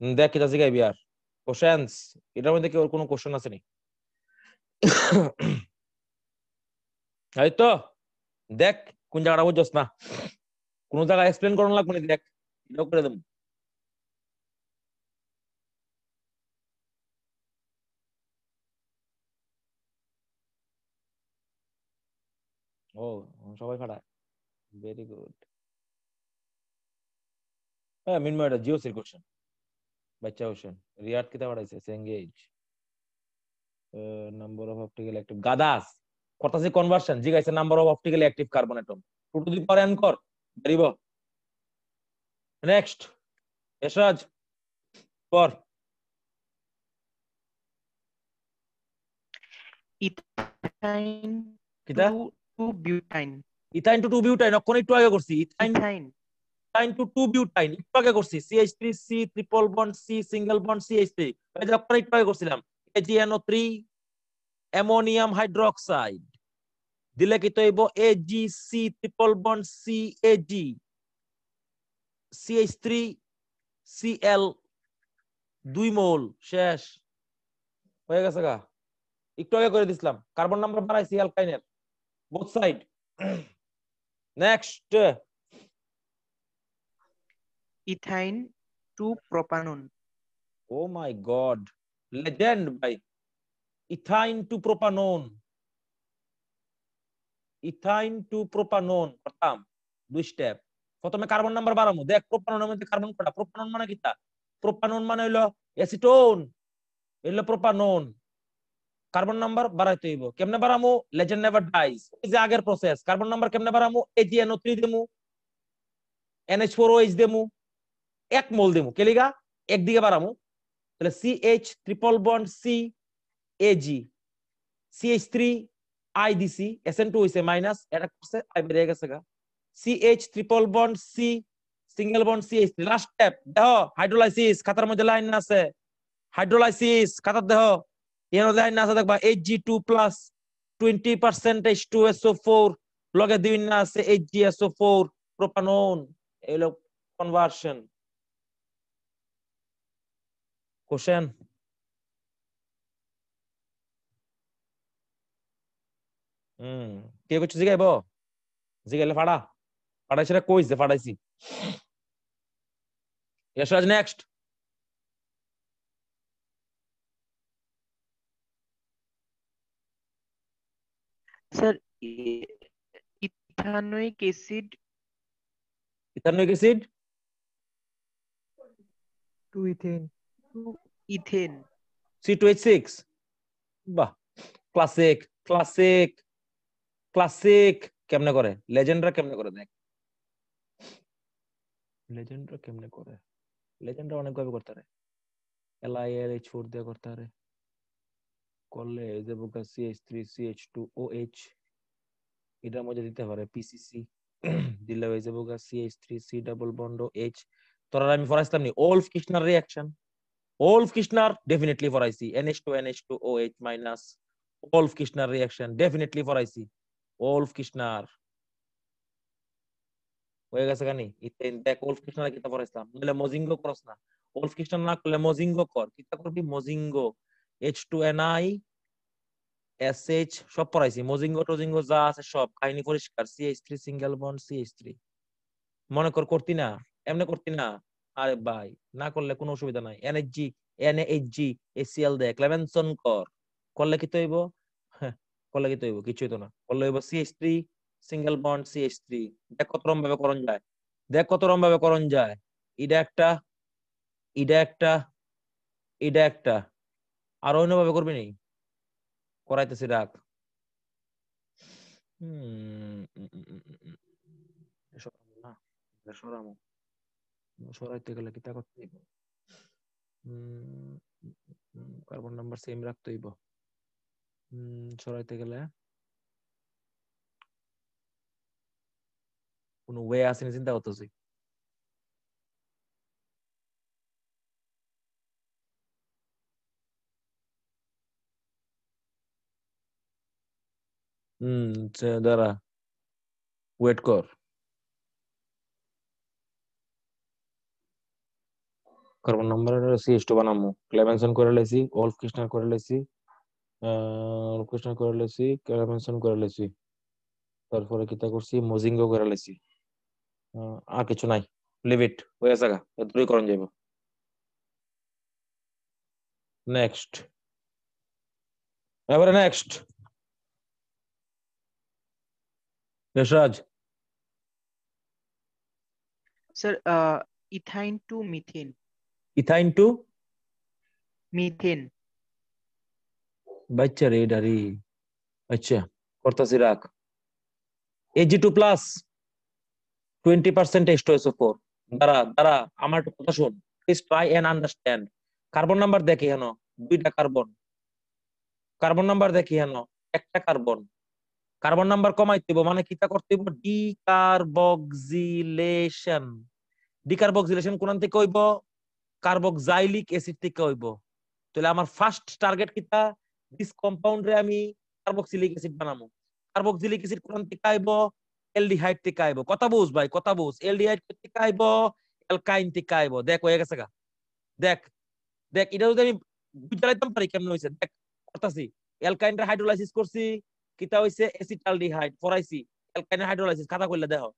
দেখ কিটা জিগাইবি আর কোশ্চেনস এটার মধ্যে কি ওর কোনো কোশ্চেন আছে নি? এই তো দেখ কোন জায়গাটা বুঝছস না, কোন জায়গা এক্সপ্লেন করানো লাগবে না, দেখ এটাও করে দেব। ও সবাই খাড়া ভেরি গুড। হ্যাঁ মিনময় এটা জিওসির কোশ্চেন বাচ্চা কোশ্চেন রিয়াদ কিটা বাড়াইছে সেঙ্গেজ নাম্বার অফ অপটিক্যাল অ্যাক্টিভ গাদাস করতেছে কনভার্সন জিগাইছে number of optical active carbon atom 2 to the power n কর বেরিব। নেক্সট এসরাজ পর ইথাইন কিটা to butyne. Ethyne to 2 butyne অক্ষণ একটু আগে করছি। Ethyne ethyne ethyne to 2 butyne একটু আগে করছি। CH3 C triple bond C single bond CH3 এই যে অক্ষণ একটু আগে করছিলাম। AgNO3 অ্যামোনিয়াম হাইড্রোক্সাইড দিলে কি তৈব AgC triple bond CAG CH3 Cl 2 mole শেষ হয়ে গেছে গা। একটু আগে করে দিছিলাম কার্বন নাম্বার বাড়াইছি অ্যালকাইনের both side. Next ethyne to propanone. Oh my god legend ভাই। ইথাইন টু প্রোপানন করতাম 2 স্টেপ। প্রথমে কার্বন নাম্বার বাড়ামু দেখ প্রোপাননের মধ্যে কার্বন কটা। প্রোপানন মানে কিটা? প্রোপানন মানে হইলো অ্যাসিটোন হইলো প্রোপানন। কার্বন নাম্বার বাড়াইতে হইব কেমনে বাড়ামু? লেজেন্ড নেভার ডাইস এই যে আগের প্রসেস। কার্বন নাম্বার কেমনে বাড়ামু? AgNO3 দেমু NH4OH দেমু 1 মোল দেমু কেলিগা একদিকে বাড়ামু তাহলে CH triple bond C AG CH3 I দিছি SN2 হইছে মাইনাস এটা করছে I বেরিয়ে গেছে গা। CH triple bond C single bond CH3 last step দেখো হাইড্রোলাইসিস খাতার মধ্যে লাইন আছে। হাইড্রোলাইসিস খাতার দেখো এর লাইন আছে দেখবা Hg2 প্লাস 20% H2SO4 লগে দুই না আছে HgSO4 প্রোপানন এলো কনভার্সন। কোশ্চেন কে কিছু জিগাইব জিগাইলে ফাড়া ফাড়াইছে না কইছে ফাড়াইছি Yashraj next sir ethanoic acid ethanoic acid to ethane to ethane C2H6 বাহ ক্লাসিক ক্লাসিক ক্লাসিক কেমনে করে লেজেন্ডরা কেমনে করে দেখ লেজেন্ডরা কেমনে করে লেজেন্ডরা অনেক ভাবে করতে পারে LILH4 দিয়ে করতে পারে করলে এই যে বুকা CH3CH2OH এটার মধ্যে দিতে পারে PCC দিলে এই যে বুকা CH3C ডাবল বন্ড H তোরা আমি ফরাইতাম নি Wolff Kishner reaction Wolff Kishner definitely ফরাইছি NH2NH2OH minus Wolff Kishner reaction definitely ফরাইছি ওলফ কিশনার হয়ে গেছে কানি ইতেন দেখ ওলফ কিশনার কিতা ফরাইতাম নলে মজিঙ্গো করস না ওলফ কিশনার না করলে মজিঙ্গো কর কিতা করবি মজিঙ্গো H2NI SH সব পড়াইছি মজিঙ্গো টজিঙ্গো যা আছে সব কাহিনী পরিষ্কার CH3 সিঙ্গেল বন্ড CH3 মনে কর করতি না এমনি করতি না আরে ভাই না করলে কোনো অসুবিধা নাই NHG NaHG HCl দে ক্লেমেনসন কর করলে কি হইব করলে কি হইব কিছু হইতো না করলে হইব CH3 সিঙ্গেল বন্ড CH3 দেখ কত রকম ভাবে করণ যায় দেখ কত রকম ভাবে করণ যায় এটা একটা এটা একটা এটা একটা আর অন্য ভাবে করবি নি করাইতেছি রাখ সরাইতে গেলে কিতা করতে হইব কার্বন নাম্বার সেম রাখতে হইব সরাইতে গেলে কোন ওয়ে আসেনি চিন্তা করতেছি দাঁড়া ওয়েট কর কার্বন নাম্বার CH2 বানামু ক্লেমেনসন করে লাইছি ওলফ কিশনার করে লাইছি ওলফ কিশনার করে লাইছি ক্লেমেনসন করে লাইছি তারপরে কিতা করছি মজিঙ্গো করে লাইছি আর কিছু নাই লিভ ইট হয়ে গেছে এতটুকুই করণ যাইব নেক্সট এবারে next Yashraj sir ethyne to methane ethyne to methane বাচ্চা রে ডারি আচ্ছা করতেছি রাখ Ag2 প্লাস 20% H2SO4 দাঁড়া দাঁড়া আমার একটু কথা শুন please try and understand carbon number দেখি হেন দুইটা কার্বন কার্বন নাম্বার দেখি হেন একটা কার্বন কার্বন নাম্বার কমাইতে হইব মানে কিতা করতে হইব ডিকার্বক্সিলেশন ডিকার্বক্সিলেশন কোন থেকে হইব কার্বক্সাইলিক অ্যাসিড থেকে হইব তাহলে আমার ফার্স্ট টার্গেট কিতা দিস কম্পাউন্ড রে আমি কার্বক্সিলিক অ্যাসিড বানাবো কার্বক্সিলিক অ্যাসিড কোন থেকে আইব এলডিহাইড থেকে আইব কথা বুঝ ভাই কথা বুঝ এলডিহাইড থেকে আইব অ্যালকাইন থেকে আইব দেখ হয়ে গেছে গা দেখ দেখ এটা যদি আমি বুঝাইতাম পারি কেমন হইছে দেখ করতাছি অ্যালকাইনটা হাইড্রোলাইসিস করছি কিতা হইছে অ্যাসিটালডিহাইড ফরাইছি অ্যালকাইনের হাইড্রোলাইসিস খাতা কইলা দেখো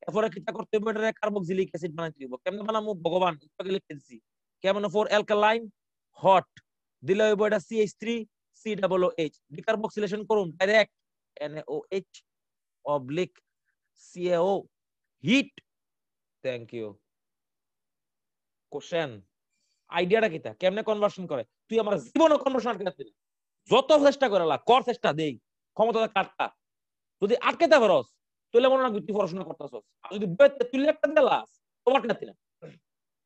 এরপরে কিতা করতে হইব এটা কার্বক্সিলিক অ্যাসিড বানাইতে হইব কেমনে বানামু ভগবান ইত্যাদি লিখে দিছি কেমন ফর অ্যালকালাইন হট দিলে হইব এটা CH3 COOH ডিকার্বক্সিলেশন করুন direct NaOH oblique CaO heat thank you question আইডিয়াটা কিতা কেমনে কনভার্সন করে তুই আমার জীবনে কনভার্সন আটকে দিবি যত চেষ্টা করে লা কর চেষ্টা দেই ক্ষমতা কাটটা যদি আটকেতে পারস তাহলে মনে রাখবি তুই পড়াশোনা করতেছস আর যদি তুই একটা দিলাস তোমার কাছে না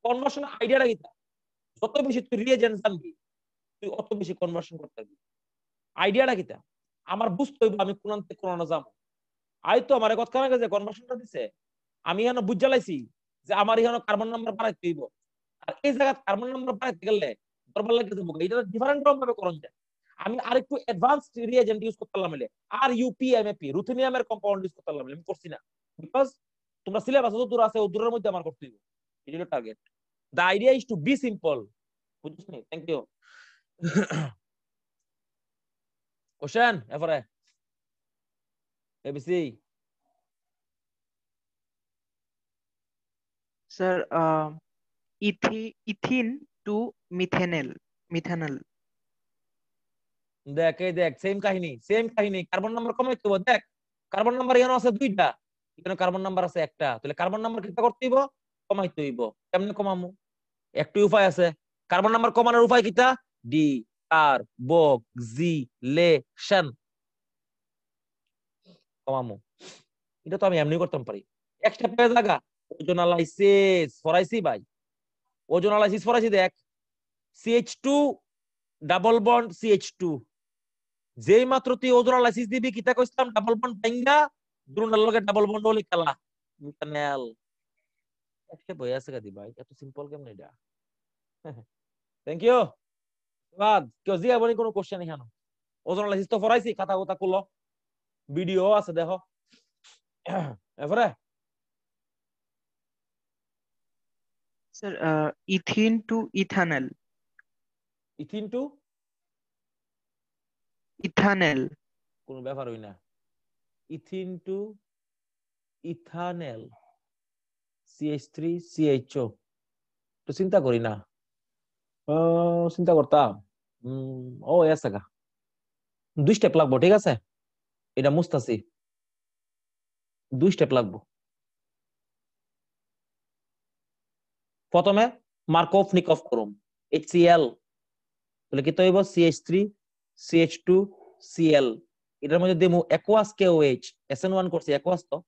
কনভার্সন আইডিয়াটা কিতা যত বেশি তুই রিয়েজেন্ট জানবি তুই অত বেশি কনভার্সন করতে পারবি আইডিয়াটা কিতা আমার বুঝতে হইব আমি কোন থেকে কোন যাবো আই তো আমার কথা না যে কনভার্সনটা দিছে আমি এখানে বুঝা লাইছি যে আমার এখানে কার্বন নাম্বার বাড়াইতে হইব আর এই জায়গা কার্বন নাম্বার বাড়াইতে গেলে দরবার লাগে যাবো এটা ডিফারেন্ট রকম ভাবে করণ যায় আমি আরেকটু অ্যাডভান্সড রিয়েজেন্ট ইউজ করতে পারলাম আর ইউপিএমএপি রুথেনিয়ামের কম্পাউন্ড ইউজ করতে পারলাম আমি করছি না বিকজ তোমরা সিলেবাস যত দূর আছে ও দূরের মধ্যে আমার করতে হইব এটা হলো target the idea is to be simple বুঝছিস নি? Thank you. কোশ্চেন এরপরে ABC. Sir ethene to methanal methanol. দেখ এই দেখ সেম কাহিনী কার্বন নাম্বার কমাইতে হবে। দেখ কার্বন নাম্বার এখানে আছে দুইটা, এখানে কার্বন নাম্বার আছে একটা, তাহলে কার্বন নাম্বার কি করতে হইব? কমাইতে হইব। কেমনে কমামু? একটি উপায় আছে। কার্বন নাম্বার কমানোর উপায় কিটা? ডি কার্বক্সিলেশন কমামু। এটা তো আমি এমনি করতাম পারি। এক স্টেপে লাগা ওজোনালাইসিস ফরাইসি ভাই, ওজোনালাইসিস ফরাইসি। দেখ CH2 ডাবল বন্ড CH2, যেই মাত্র তুই ওজোনালাইসিস দিবি কিতা কইছিলাম, ডাবল বন্ড ভাঙ্গা দুটার লগে ডাবল বন্ড হলি খেলা মিথানল। একটা বই আছে গাদি ভাই, এত সিম্পল কেমন এটা? Thank you. বাদ কেউ জিয়া বনি কোনো কোশ্চেন এখানে? ওজোনালাইসিস তো ফরাইছি, খাতা কথা খুলো, ভিডিও আছে দেখো। এরপরে sir ethene to ethanol. Ethene to ethanol. কোনো ব্যাপার হই না। ইথিন টু ইথানেল CH3CHO তো চিন্তা করি না। চিন্তা করতাম। ও আছে গা, 2 স্টেপ লাগবো, ঠিক আছে? এটা মুস্তাছি, 2 স্টেপ লাগবো। প্রথমে মার্কভ নিকভ করুম HCl, তাহলে কি তৈব CH3CH2Cl, এটার মধ্যে দেমু অ্যাকোয়াস KOH, SN1 করছি অ্যাকোয়াস তো,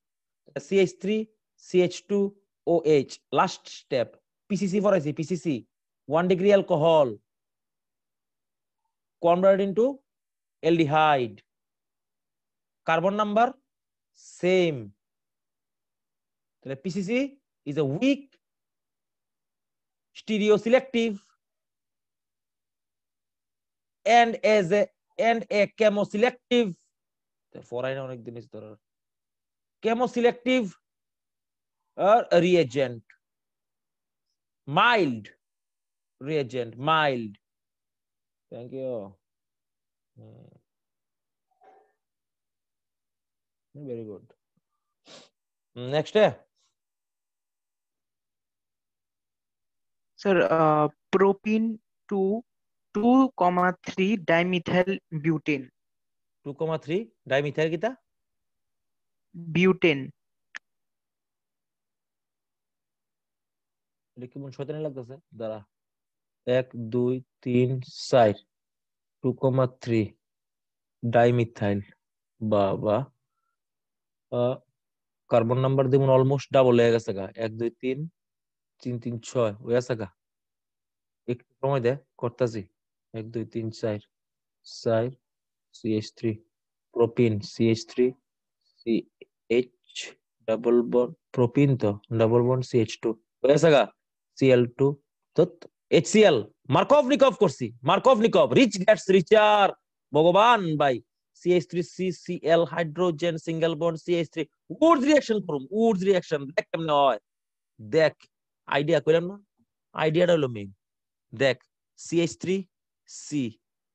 CH3CH2OH। Last step PCC ফরাইছি, PCC 1 degree alcohol converted into aldehyde, carbon number same, তাহলে PCC is a weak stereoselective and a chemoselective, ফরাইনা অনেক জিনিস ধরার, chemoselective reagent, mild reagent, mild. Thank you. Very good. Next. Sir propene to 2,3 dimethyl butane. 2,3 dimethyl কিতা? Butane. এটা কেমন শয়তানি লাগতেছে, দাঁড়া। 1 2 3 4 2,3 ডাইমিথাইল, বাবা। কার্বন নাম্বার যেমন অলমোস্ট ডাবল হয়ে গেছে গা, 1 2 3 3 3 6 হয়ে গেছে গা। একটু সময় দে, করতেছি। 1 2 3 4 4 CH3 propene CH3 CH double bond propene তো ডাবল বন্ড CH2 হয়ে গেছে গা। Cl2 তো HCl মার্কভ নিকভ করছি, মার্কভ নিকভ, রিচ গেটস রিচার, ভগবান ভাই। CH3CCl hydrogen single bond CH3 Woods reaction করুম, উডস রিঅ্যাকশন দেখ কেমনে হয়। দেখ আইডিয়া কইলাম না, আইডিয়াটা হলো মেইন। দেখ CH3C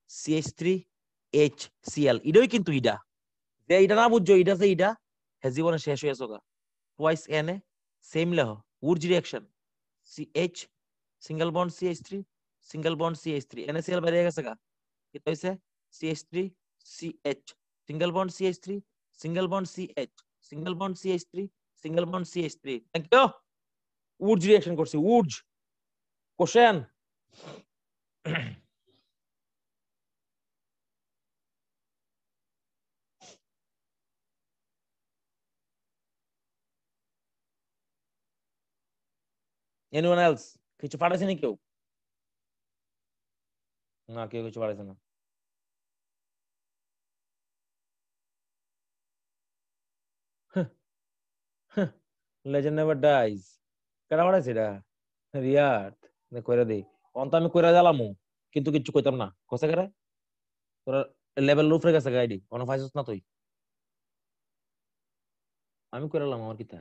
CH3HCl এটাই কিন্তু ইডা, যে এটা না বুঝছো এটা যে ইডা হে জীবনে শেষ হয়ে গেছে। টুয়াইস এনে সেম লেহ, Wurtz reaction CH single bond CH3 single bond CH3 NaCl বাইরে গেছে গা, কি হইছে CH3CH single bond CH3 single bond CH single bond CH3 single bond CH3। Thank you. Wurtz reaction করছি, উডস। Question anyone else? কিছু পাঠাইছে নি কেউ? না কেউ কিছু পাঠাইছে না। লেজেন্ড নেভার ডাইজ কেডা পাঠাইছে এটা? রিয়াদ কইরা দেই অন্ত আমি কইরা জ্বালামু, কিন্তু কিছু কইতাম না। কসে করে তোরা লেভেল উপরে গেছে গাইডি অন ফাইসস না তুই, আমি কইরালাম আমার কিতা।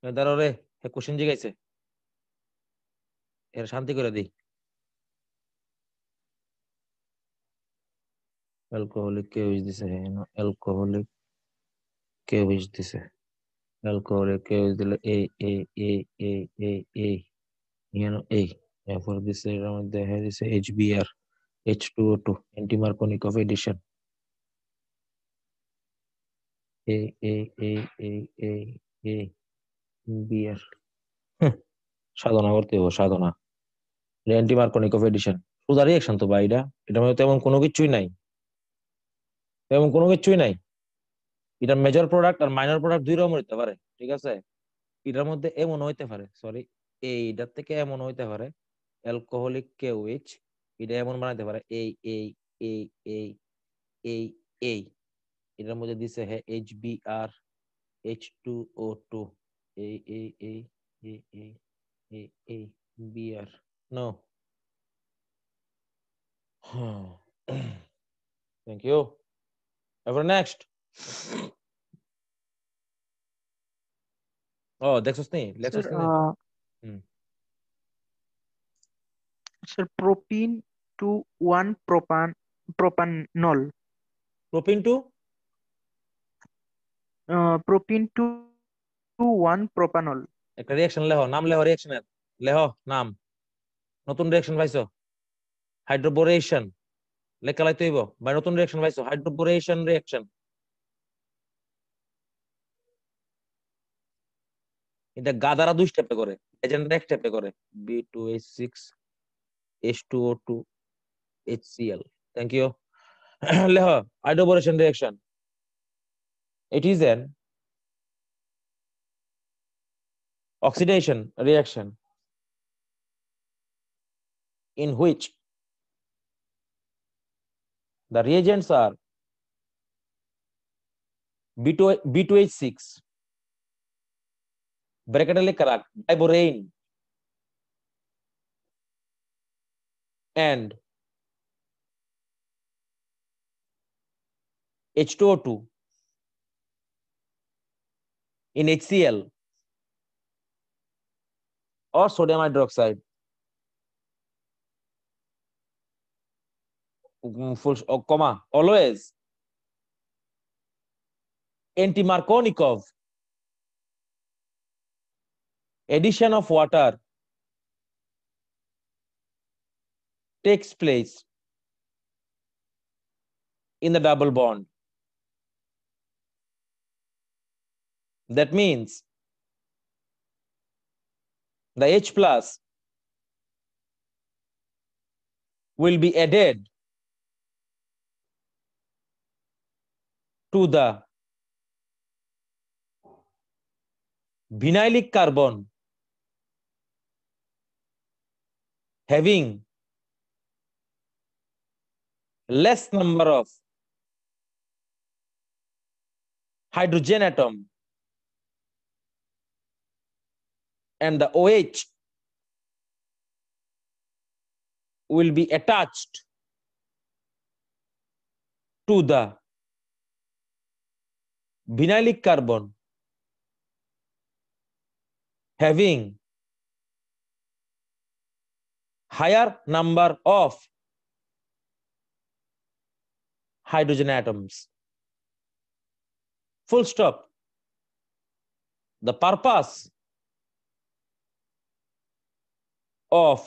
দাঁড়াও রে, কোশ্চেন জিগাইছে, এর শান্তি করে দিই। অ্যালকোহলিক কেউজ দিছে, অ্যালকোহলিক কেউজ দিছে, অ্যালকোহলিক কেউজ দিলে এই এই এই এই এই এই এই এরপর দিছে, এর মধ্যে দেখা দিছে HBr H2O2 anti Markovnikov of addition, এই এই এই এই এই এই বিআর, সাধনা করতে হবে সাধনা, অ্যান্টি মার্কোনিক অফ এডিশন। সোজা রিঅ্যাকশন তো ভাই, এটার মধ্যে তেমন কোনো কিছুই নাই, তেমন কোনো কিছুই নাই। এটা মেজর প্রোডাক্ট আর মাইনর প্রোডাক্ট দুই রকম হইতে পারে, ঠিক আছে। এটার মধ্যে এমন হইতে পারে, সরি, এইটার থেকে এমন হইতে পারে অ্যালকোহলিক কেউইচ, এটা এমন বানাইতে পারে এই এই এই এই এই এই এটার মধ্যে দিছে হ্যাঁ HBr H2O2 এই এই এই এই এই এই এই বিআর নো। Thank you. এবার নেক্সট। ও দেখছস নি, স্যার লেখছস নি? Hmm, sir propene to 1 propanol, propene to propene to 1 propanol. একটা রিঅ্যাকশন লেহ, নাম লেহ রিঅ্যাকশনের, লেহ নাম, নতুন রিঅ্যাকশন পাইছো, হাইড্রোবোরেশন, লেখা লাইতে হইব বা নতুন রিঅ্যাকশন পাইছো, হাইড্রোবোরেশন রিঅ্যাকশন। এটা গাদারা দুই স্টেপে করে, এজেন্টরা এক স্টেপে করে, B2H6 H2O2 HCl। Thank you. লেহ hydroboration reaction, it is an oxidation reaction in which the reagents are B2H6 ব্র্যাকেটে লেখা রাখ, diborane and H2O2 in HCl or sodium hydroxide, full comma, always anti-Markovnikov addition of water takes place in the double bond. That means the H plus will be added to the vinylic carbon having less number of hydrogen atom, and the OH will be attached to the vinylic carbon having higher number of hydrogen atoms. Full stop. The purpose of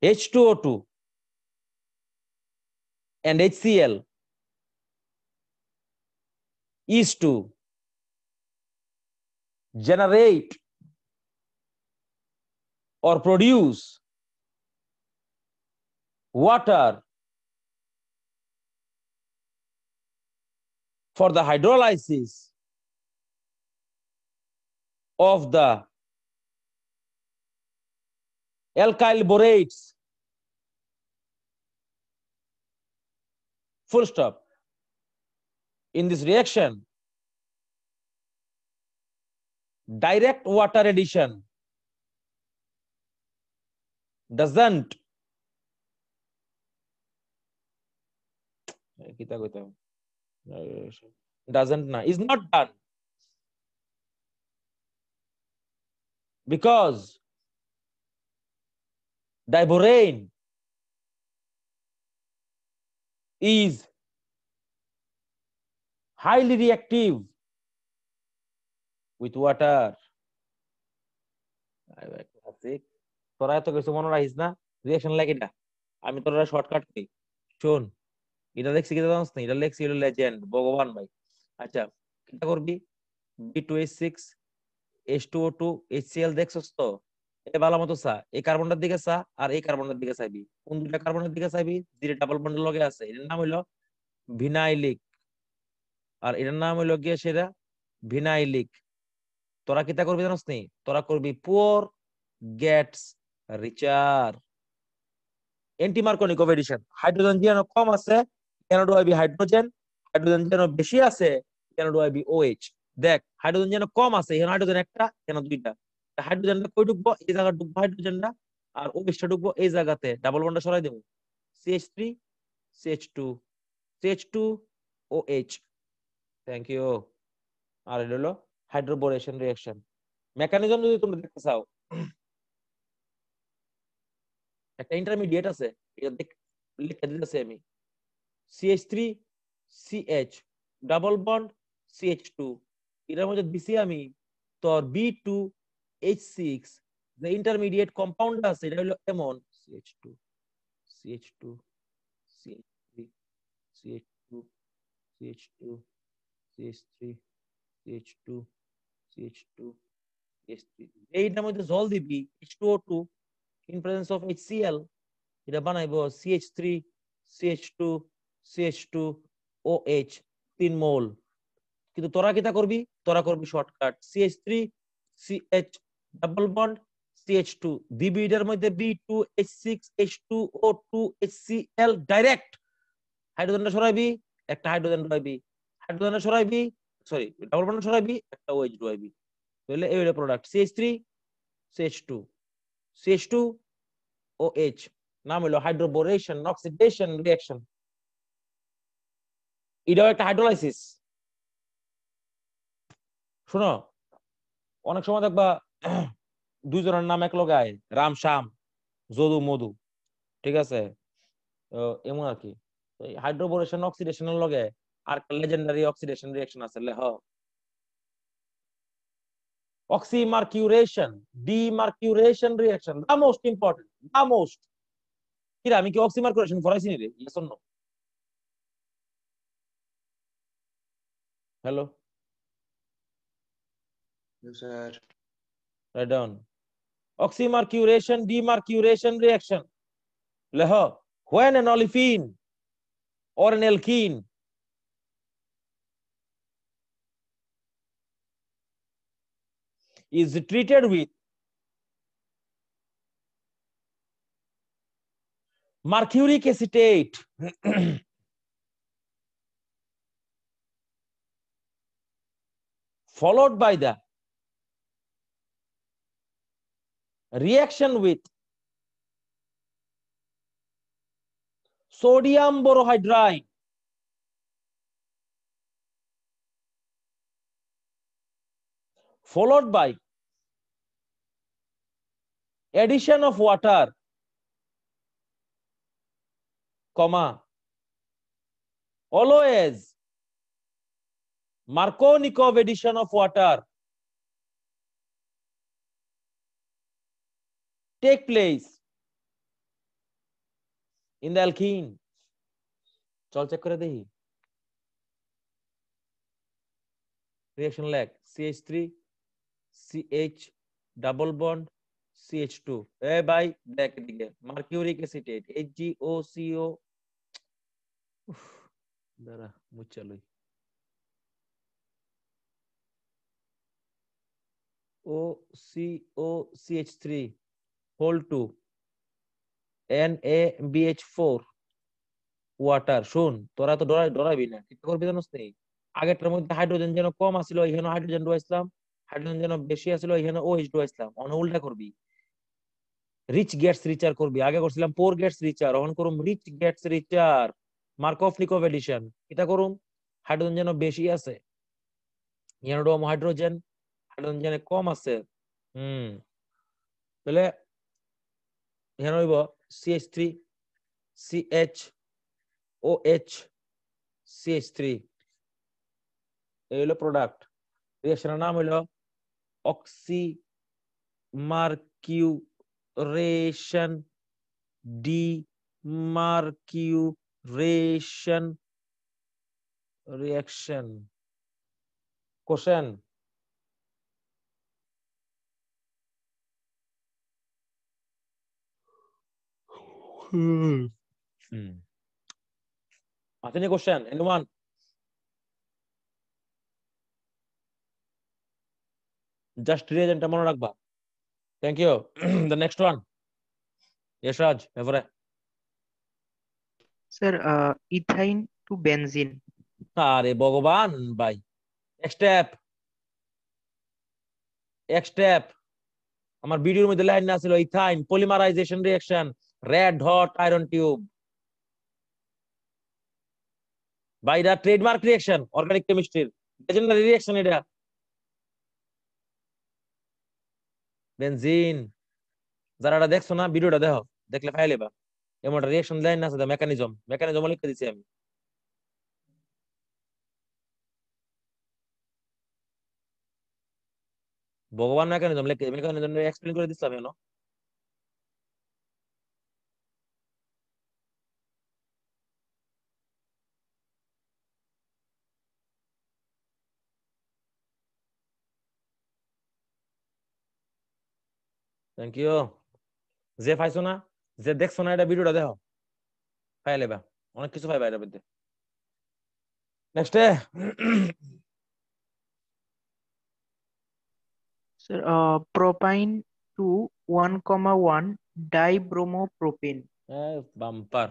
H2O2 and HCl is to generate or produce water for the hydrolysis of the alkyl borates. Full stop. In this reaction, direct water addition doesn't is not done because diborane is highly reactive with water. তোরা এত কিছু মনে রাখিস না, reaction লাগে এটা, আমি তোরা শর্টকাট করি। শোন, এটা দেখছি কি জানিস না, এটা লেখছি হলো লেজেন্ড, ভগবান ভাই। আচ্ছা, কিটা করবি, B2H6 H2O2 HCl দেখছস তো, এ ভালো মতো চা, এই কার্বনটার দিকে চা আর এই কার্বনের দিকে চাইবি। কোন দুইটা কার্বনের দিকে চাইবি, যেটা ডাবল বন্ডের লগে আছে, এটার নাম হইলো ভিনাইলিক, আর এটার নাম হইলো গিয়ে সেটা ভিনাইলিক। তোরা কিটা করবি জানিস নি, তোরা করবি পুয়ার গেটস রিচার এন্টি মার্কোনিক এডিশন। হাইড্রোজেন যেন কম আছে কেন ডুয়াবি হাইড্রোজেন, হাইড্রোজেন যেন বেশি আছে কেন ডুয়াবি OH। দেখ, হাইড্রোজেন যেন কম আছে এখানে হাইড্রোজেন একটা কেন দুইটা, হাইড্রোজেনটা কই ঢুকবো, এই জায়গা ঢুকবো হাইড্রোজেনটা, আর OH টা ঢুকবো এই জায়গাতে, ডাবল বন্ডটা সরাই দেবো, CH3 CH2 CH2 OH। Thank you. আর এটা হলো হাইড্রোবোরেশন রিঅ্যাকশন মেকানিজম। যদি তোমরা দেখতে চাও, একটা ইন্টারমিডিয়েট আছে, এটা লিখে দিতেছি আমি, CH3 CH double bond CH2, এটার মধ্যে দিছি আমি তোর B2H6, যে ইন্টারমিডিয়েট কম্পাউন্ড আছে এটা হলো এমন CH2 CH2 CH3 CH2 CH2 CH3 CH2 CH2 CH3, এইটার মধ্যে জল দিবি H2O2 in presence of HCl, এটা বানাইবো CH3 CH2 CH2 OH 3 মোল। কিন্তু তোরা কিটা করবি, তোরা করবি shortcut, CH3 CH double bond CH2 দিবি, এটার মধ্যে B2H6 H2O2 HCl ডাইরেক্ট, হাইড্রোজেনটা সরাইবি, একটা হাইড্রোজেন সরাইবি, হাইড্রোজেনটা সরাইবি, সরি ডাবল বন্ড সরাইবি, একটা OH সরাইবি, তাহলে এই হলো product CH3 CH2 CH2 OH, নাম হলো হাইড্রোবোরেশন অক্সিডেশন রিঅ্যাকশন। এটাও একটা হাইড্রোলাইসিস। শোনো, অনেক সময় দেখবা দুইজনের নাম এক লগে আয়, রাম শ্যাম যদু মধু, ঠিক আছে, এমন আর কি। হাইড্রোবোরেশন অক্সিডেশনের লগে আর লেজেন্ডারি অক্সিডেশন রিঅ্যাকশন আছে, লেহ oxymercuration demercuration reaction, the most important, the most. কিরা আমি কি অক্সিমার্কিউরেশন পড়াইছি নি রে, yes or no? Hello, sir write down. Oxymercuration demercuration reaction, leho, when an olefin or an alkene is treated with mercuric acetate followed by the reaction with sodium borohydride, followed by addition of water, comma, always Markovnikov addition of water take place in the alkene. চল check করে দেখি, reaction লেখ CH3 CH double bond CH2, এ ভাই দেখ এদিকে, mercuric acetate HgOCO, দাঁড়া মুচ্ছা লই, OCOCH3 whole 2 NaBH4 water. শুন, তোরা তো ডরাইবি না, কি করবি জানোস নি, আগেরটার মধ্যে হাইড্রোজেন যেন কম আছিল এখানে হাইড্রোজেন ডুয়াইছিলাম, হাইড্রোজেন যেন বেশি আছিল এখানে OH ডুয়াইছিলাম, অন উল্টা করবি, রিচ গেটস রিচার করবি। আগে করছিলাম পোর গেটস রিচার, এখন করুম রিচ গেটস রিচার, মার্কভ-নিকভ এডিশন। এটা করুম, হাইড্রোজেন যেন বেশি আছে এখানে হাইড্রোজেন, হাইড্রোজেন যেন কম আছে, তাহলে এখানে হইব CH3 CHOH CH3 এই হলো প্রোডাক্ট। রিঅ্যাকশনের নাম হলো অক্সিমার্কিউরেশন ডিমার্কিউরেশন রিঅ্যাকশন। কোশ্চেন আসেনি? Question anyone? জাস্ট রিএজেন্টটা মনে রাখবা। Thank you. The next one, Yashraj এবারে। Sir ethyne to benzene. আরে ভগবান ভাই, এক স্টেপ এক স্টেপ। আমার ভিডিওর মধ্যে লাইন না ছিল ethyne polymerization reaction red hot iron tube. ভাই এটা ট্রেডমার্ক রিঅ্যাকশন অর্গানিক কেমিস্ট্রির, লেজেন্ডারি রিঅ্যাকশন এটা। বেনজিন, যারা এটা দেখছো না ভিডিওটা দেখো, দেখলে ফাইলে বা এমন একটা রিঅ্যাকশন লাইন আছে, মেকানিজম মেকানিজম লিখে দিছি আমি। ভগবান মেকানিজম লিখে মেকানিজম এক্সপ্লেইন করে দিছিলাম কেন? Thank you. যে পাইছো না, যে দেখছো না এটা ভিডিওটা দেখো, ফাইলে বা অনেক কিছু পাইবা এটার মধ্যে। Next sir propyne to 1,1 dibromopropene. Bumper.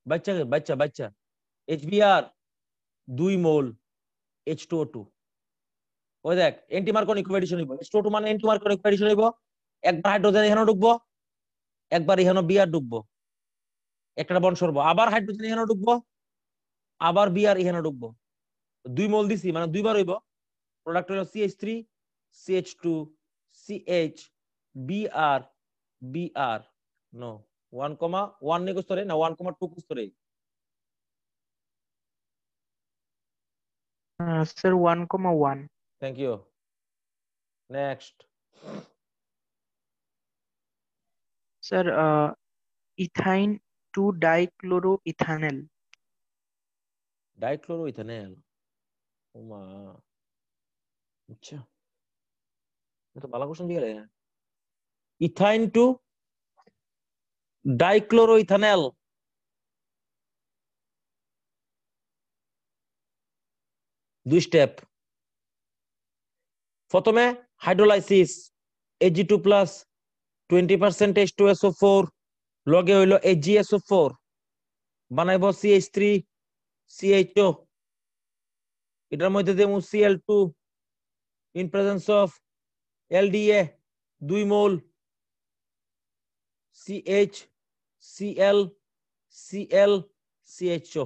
বাচ্চা বাচ্চা বাচ্চা HBr 2 মোল H2O2। ওই দেখ এন্টিমার্কনিক কোএডিশন হইব, H2O2 মানে এন্টিমার্কনিক কোএডিশন হইব। একবার হাইড্রোজেন এখানে ঢুকবো, একবার এখানে বিআর ঢুকবো, একটা বন্ড সরবো, আবার হাইড্রোজেন এখানে ঢুকবো, আবার বিআর এখানে ঢুকবো। 2 মোল দিছি মানে দুইবার হইব। প্রোডাক্ট হলো CH3 CH2 CH BR BR no 1,1 নে কুস্তরে না 1,2 কুস্তরে? Sir 1,1। Thank you. Next sir ethyne to dichloroethanal. Dichloroethanol. ওমা, আচ্ছা এটা ভালো কোশ্চেন দিয়ে গেলে। ইথাইন টু ডাইক্লোরো ইথানল, দুই স্টেপ। প্রথমে হাইড্রোলাইসিস Ag2 প্লাস 20% H2SO4 লগে হইলো AgSO4 বানাইব CH3 CHO। এটার মধ্যে দেবো Cl2 in presence of LDA 2 mole CH Cl Cl CHO।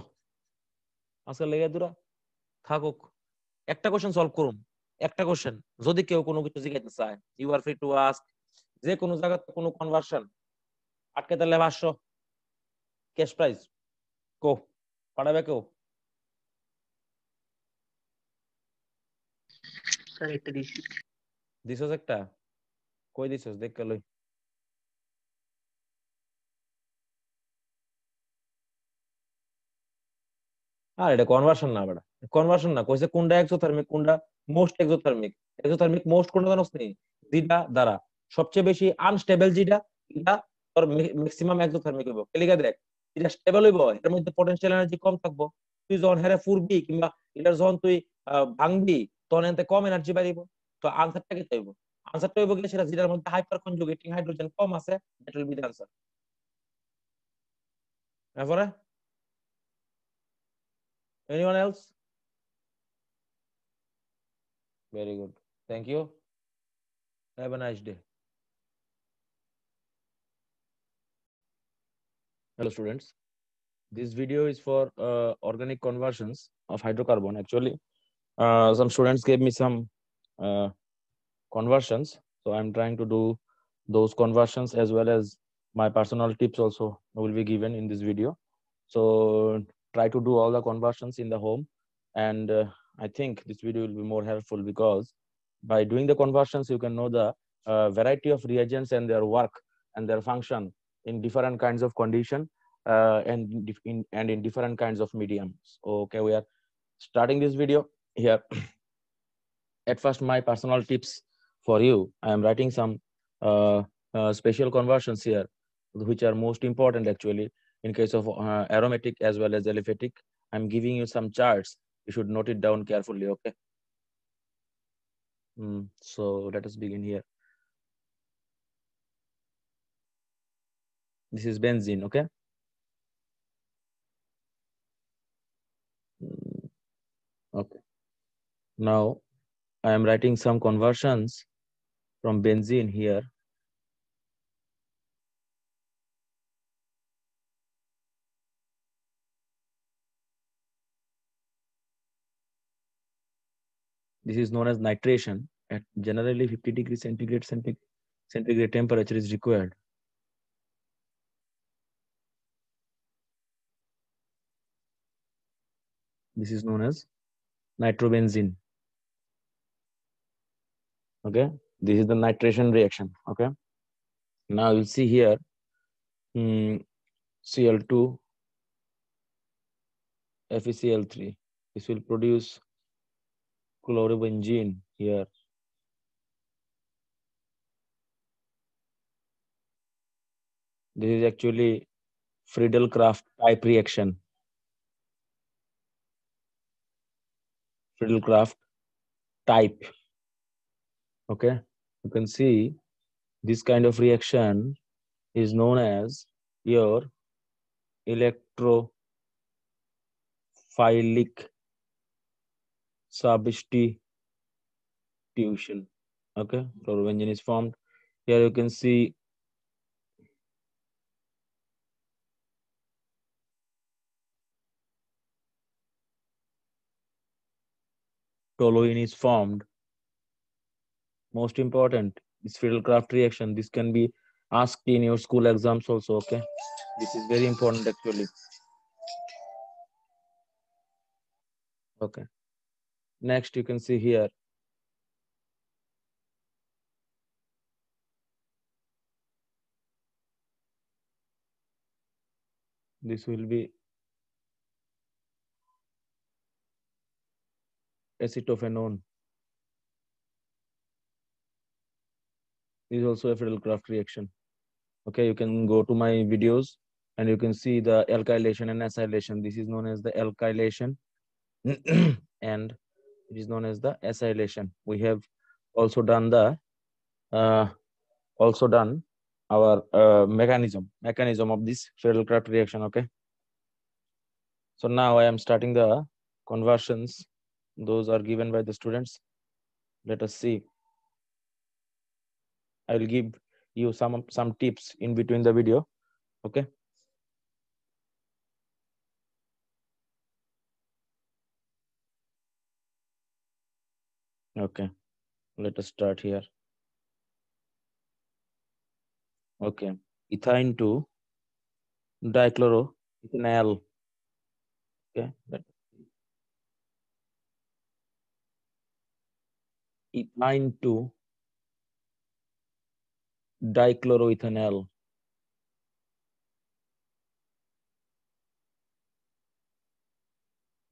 আজকে লেগে দূরা থাকুক, একটা কোশ্চেন সলভ করুন, একটা কোশ্চেন। যদি কেউ কোনো কিছু জিজ্ঞাসা চায় you are free to ask. যে কোনো জায়গাতে কোনো কনভার্সন আটকে তাহলে 500 ক্যাশ প্রাইজ কো পাঠাবে কেউ? স্যার একটা দিচ্ছি। দিছস একটা? কই দিছস দেখ লই। আর এটা কনভার্সন না বেটা, কনভার্সন না, কইছে কোনটা এক্সোথার্মিক কোনটা মোস্ট এক্সোথার্মিক। এক্সোথার্মিক মোস্ট কোনটা জানোস নি? যেটা দ্বারা সবচেয়ে বেশি আনস্টেবল যেটা, এটা তোর ম্যাক্সিমাম এক্সোথার্মিক হইব। এলিগা দেখ এটা স্টেবল হইব, এর মধ্যে পটেনশিয়াল এনার্জি কম থাকবো। তুই যখন হেরে ফুরবি কিংবা এটা যখন তুই ভাঙবি তখন এতে কম এনার্জি বাড়িব। তো আনসারটা কি হইব? আনসারটা হইব কি সেটা যেটার মধ্যে হাইপার কনজুগেটিং হাইড্রোজেন কম আছে, that will be the answer. এরপরে anyone else? Very good, thank you, have a nice day. Hello students, this video is for organic conversions of hydrocarbon. Actually some students gave me some conversions, so I'm trying to do those conversions, as well as my personal tips also will be given in this video. So try to do all the conversions in the home, and I think this video will be more helpful, because by doing the conversions you can know the variety of reagents and their work and their function in different kinds of condition, and in different kinds of mediums. Okay, we are starting this video here. At first, my personal tips for you. I am writing some special conversions here, which are most important actually in case of aromatic as well as aliphatic. I'm giving you some charts. You should note it down carefully. Okay. So let us begin here. This is benzene. Okay. Okay. Now I am writing some conversions from benzene here. This is known as nitration. At generally 50 degrees centigrade temperature is required. This is known as nitrobenzene. Okay, this is the nitration reaction. Okay, now you'll see here Cl2 FeCl3. This will produce chlorobenzene here. This is actually Friedel-Crafts type reaction. Friedel-Crafts type. Okay, you can see this kind of reaction is known as your electrophilic substitution. Okay, chlorobenzene is formed. Here you can see toluene is formed. Most important, this Friedel-Crafts reaction. This can be asked in your school exams also. Okay, this is very important actually. Okay, next you can see here this will be acetophenone. This is also a Friedel-Crafts reaction. Okay, you can go to my videos and you can see the alkylation and acylation. This is known as the alkylation and it is known as the acylation. We have also done the our mechanism of this Friedel-Crafts reaction. Okay, so now I am starting the conversions. Those are given by the students. Let us see. I will give you some tips in between the video. Okay. Okay, let us start here. Okay, ethyne to dichloroethanol. Okay, ethyne to dichloroethanol.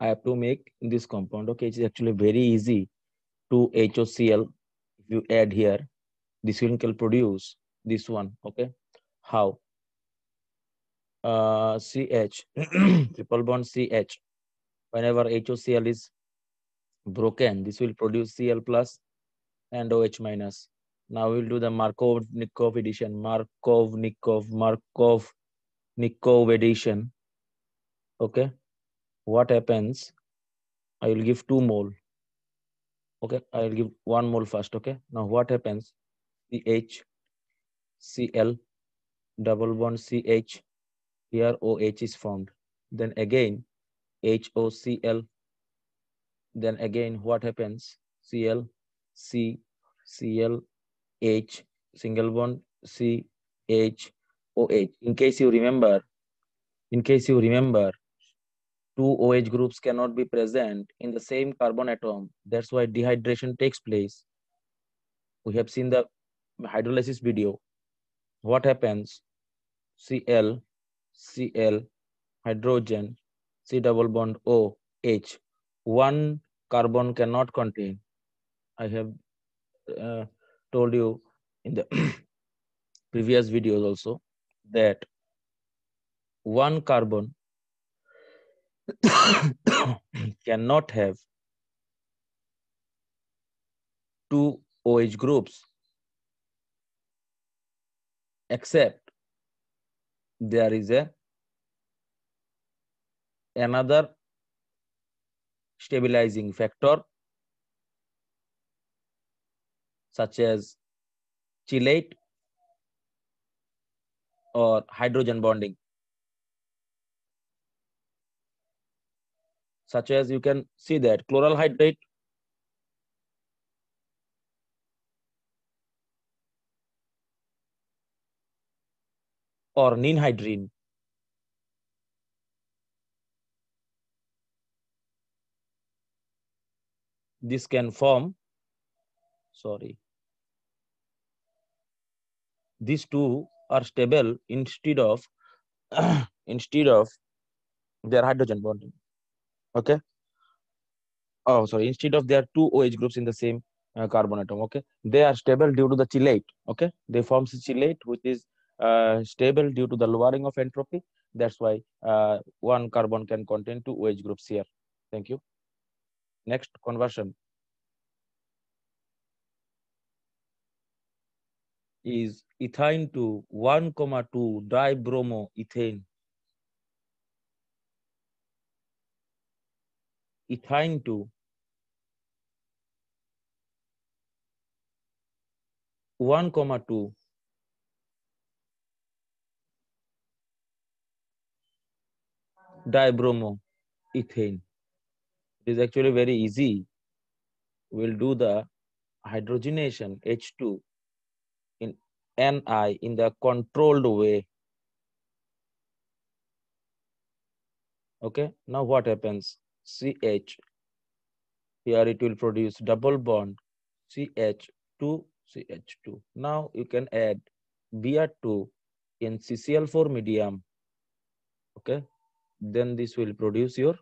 I have to make this compound. Okay, it's actually very easy. To HOCl, if you add here, this will produce this one. Okay, how? CH triple bond CH. Whenever HOCl is broken, this will produce Cl plus and OH minus. Now we'll do the Markov-Nikov addition. Markov-Nikov addition. Okay, what happens? I will give 2 mole. Okay, I will give 1 mole first. Okay, now what happens? CH, Cl, double bond CH. Here OH is formed. Then again HOCl, Then again, what happens? Cl, C, Cl, H, single bond, C, H, OH. In case you remember, two OH groups cannot be present in the same carbon atom. That's why dehydration takes place. We have seen the hydrolysis video. What happens? Cl, Cl, hydrogen, C double bond O, H. One carbon cannot contain. I have uh, told you in the previous videos also that one carbon cannot have two OH groups except there is another stabilizing factor such as chelate or hydrogen bonding, such as you can see that chloral hydrate or ninhydrine. This can form, these two are stable instead of instead of their hydrogen bonding. Okay. Oh, sorry. Instead of there are two OH groups in the same carbon atom. Okay. They are stable due to the chelate. Okay. They form chelate, which is stable due to the lowering of entropy. That's why one carbon can contain two OH groups here. Thank you. Next conversion is ethyne to 1,2 dibromoethane. Ethyne to 1,2 dibromoethane. It is actually very easy. We'll do the hydrogenation H2 in Ni in the controlled way. Okay, now what happens? CH, here it will produce double bond CH2, CH2. Now you can add Br2 in CCl4 medium. Okay, then this will produce your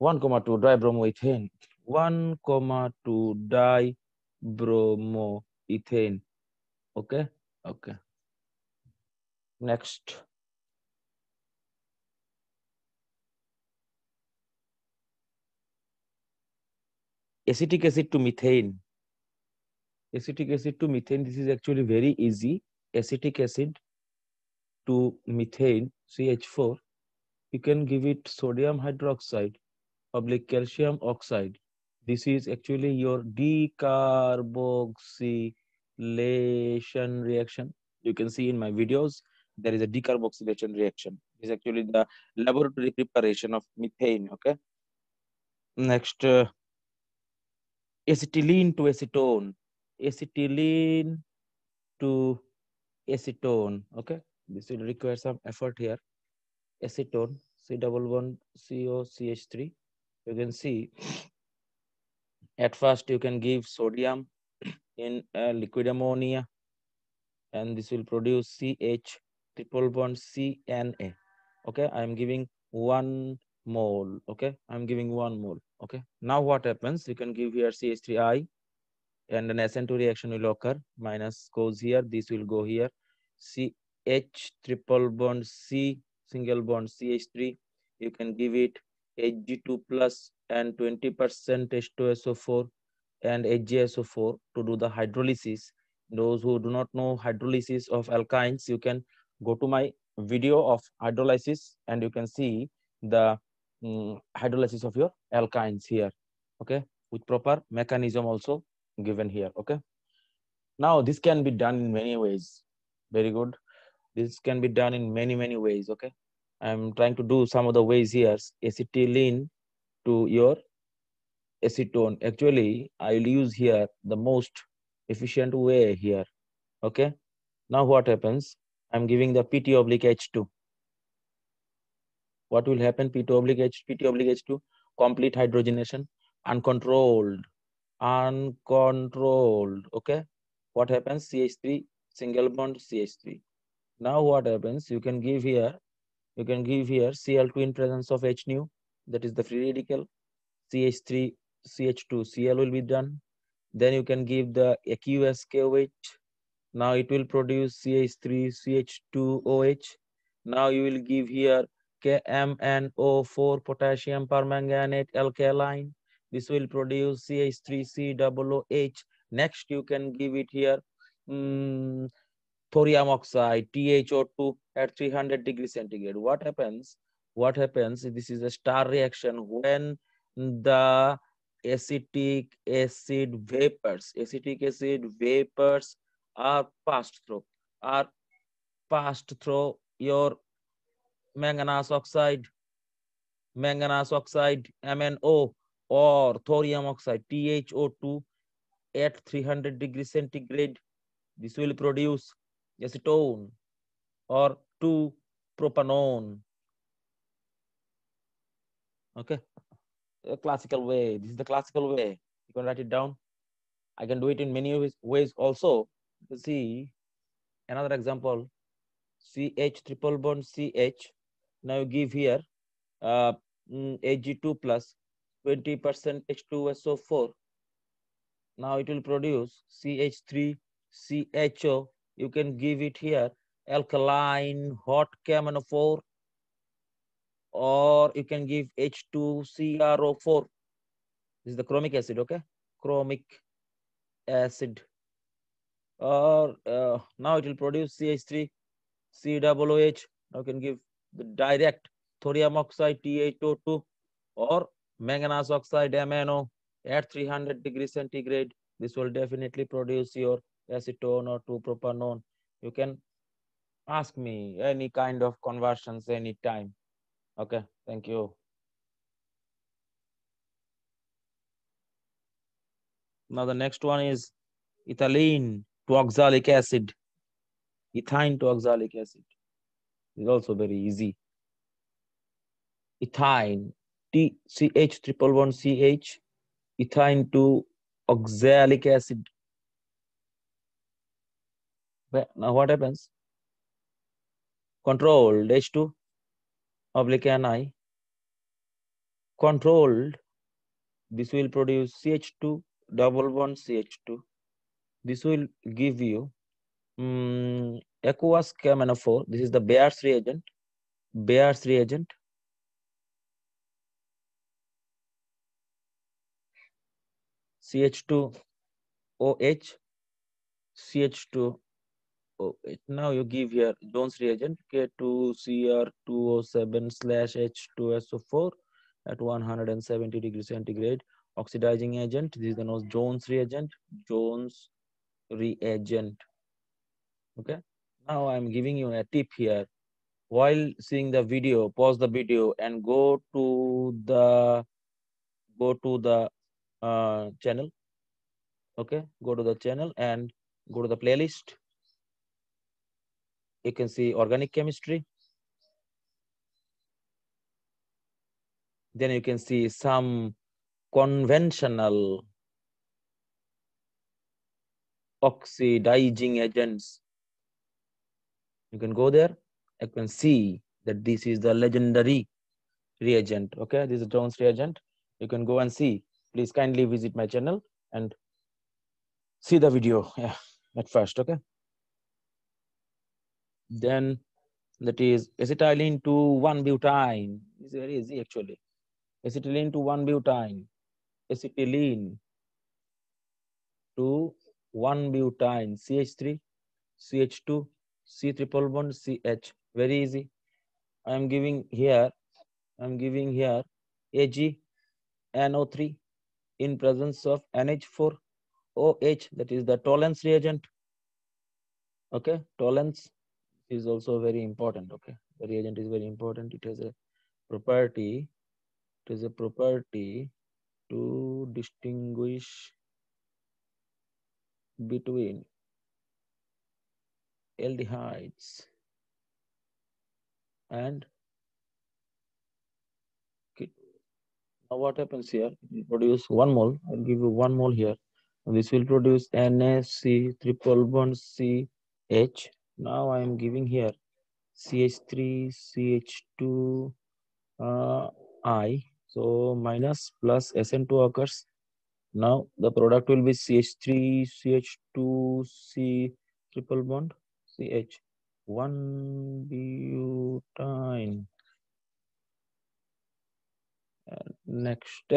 1,2 dibromoethane. 1,2 dibromoethane. Okay, okay. Next. Acetic acid to methane. Acetic acid to methane, this is actually very easy. Acetic acid to methane, CH4, you can give it sodium hydroxide, public calcium oxide. This is actually your decarboxylation reaction. You can see in my videos, there is a decarboxylation reaction. This is actually the laboratory preparation of methane, okay? Next, acetylene to acetone. Acetylene to acetone. Okay, this will require some effort here. Acetone, C double bond CO CH3. You can see at first you can give sodium in liquid ammonia, and this will produce CH triple bond CNA. Okay, I am giving 1 mole. Okay, I am giving 1 mole. Okay, now what happens? You can give here CH3I, and an SN2 reaction will occur. Minus goes here, this will go here. CH triple bond C single bond CH3. You can give it Hg2 plus and 20% H2SO4 and HgSO4 to do the hydrolysis. Those who do not know hydrolysis of alkynes, you can go to my video of hydrolysis and you can see the hydrolysis of your alkynes here. Okay, with proper mechanism also given here. Okay, now this can be done in many ways. Very good. This can be done in many ways. Okay, I'm trying to do some of the ways here. Acetylene to your acetone. Actually, I will use here the most efficient way here. Okay. Now what happens? I'm giving the PT oblique H2. What will happen? PT oblique H2, complete hydrogenation, uncontrolled, uncontrolled. Okay. What happens? CH3, single bond CH3. Now what happens? You can give here Cl2 in presence of H nu, that is the free radical. CH3, CH2, Cl will be done. Then you can give the aqueous KOH. Now it will produce CH3, CH2OH. Now you will give here KMnO4 potassium permanganate alkaline. This will produce CH3COOH. Next you can give it here thorium oxide, THO2 at 300 degrees centigrade. What happens? What happens? This is a star reaction when the acetic acid vapors are are passed through your manganese oxide, MnO, or thorium oxide, THO2 at 300 degrees centigrade. This will produce acetone or 2-propanone. Okay, a classical way. This is the classical way. You can write it down. I can do it in many ways also. You see another example. CH triple bond CH. Now you give here Ag2 plus 20% H2SO4. Now it will produce CH3 CHO. You can give it here alkaline hot KMnO4, or you can give H2CrO4. This is the chromic acid, okay? Chromic acid. Or now it will produce CH3 COOH. Now you can give the direct thorium oxide THO2 or manganese oxide MnO at 300 degrees centigrade. This will definitely produce your acetone or 2-propanone. You can ask me any kind of conversions anytime. Okay, thank you. Now the next one is ethylene to oxalic acid. Ethyne to oxalic acid is also very easy. Ethyne, TCH triple one CH, ethyne to oxalic acid. Now what happens? Controlled H2 oblique Ni. Controlled, this will produce CH2 double bond CH2. This will give you aqueous KMnO4. This is the Bayer's reagent. Bayer's reagent. CH2OH, CH2OH. Now you give here Jones reagent K2Cr2O7/H2SO4 at 170 degrees centigrade. Oxidizing agent. This is the Jones reagent. Jones reagent. Okay. Now I'm giving you a tip here. While seeing the video, pause the video and go to the channel. Okay, go to the channel and go to the playlist. You can see organic chemistry. Then you can see some conventional oxidizing agents. You can go there. You can see that this is the legendary reagent. Okay, this is Jones reagent. You can go and see. Please kindly visit my channel and see the video at first. Okay. Then that is acetylene to 1-butene. It's very easy actually. Acetylene to 1-butene. Acetylene to 1-butene. CH3, CH2, C triple bond, CH. Very easy. I am giving here AgNO3 in presence of NH4OH. That is the Tollens reagent. Okay, Tollens is also very important. Okay, the reagent is very important. It has a property It is a property to distinguish between aldehydes and ketones. Now what happens here? It will produce 1 mole. I'll give you 1 mole here. And this will produce NaC triple bond CH. Now I am giving here CH3, CH2, I. So minus plus SN2 occurs. Now the product will be CH3, CH2, C triple bond, CH. 1-butane. And next,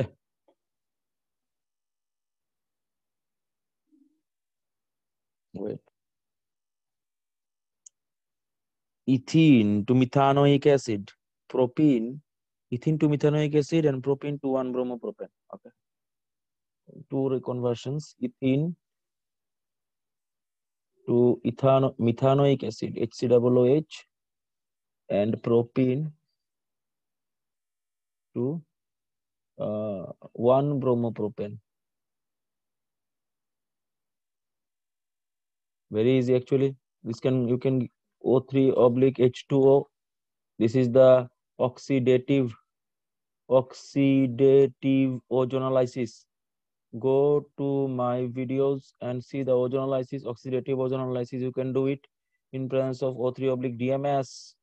wait, ethene to methanoic acid, propene, ethene to methanoic acid, and propene to 1-bromopropane. Okay, two reconversions, ethene to methanoic acid, HCOOH, and propene to 1-bromopropane. Very easy actually. This you can O3 oblique H2O. This is the oxidative ozonolysis. Go to my videos and see the ozonolysis, oxidative ozonolysis. You can do it in presence of O3 oblique DMS,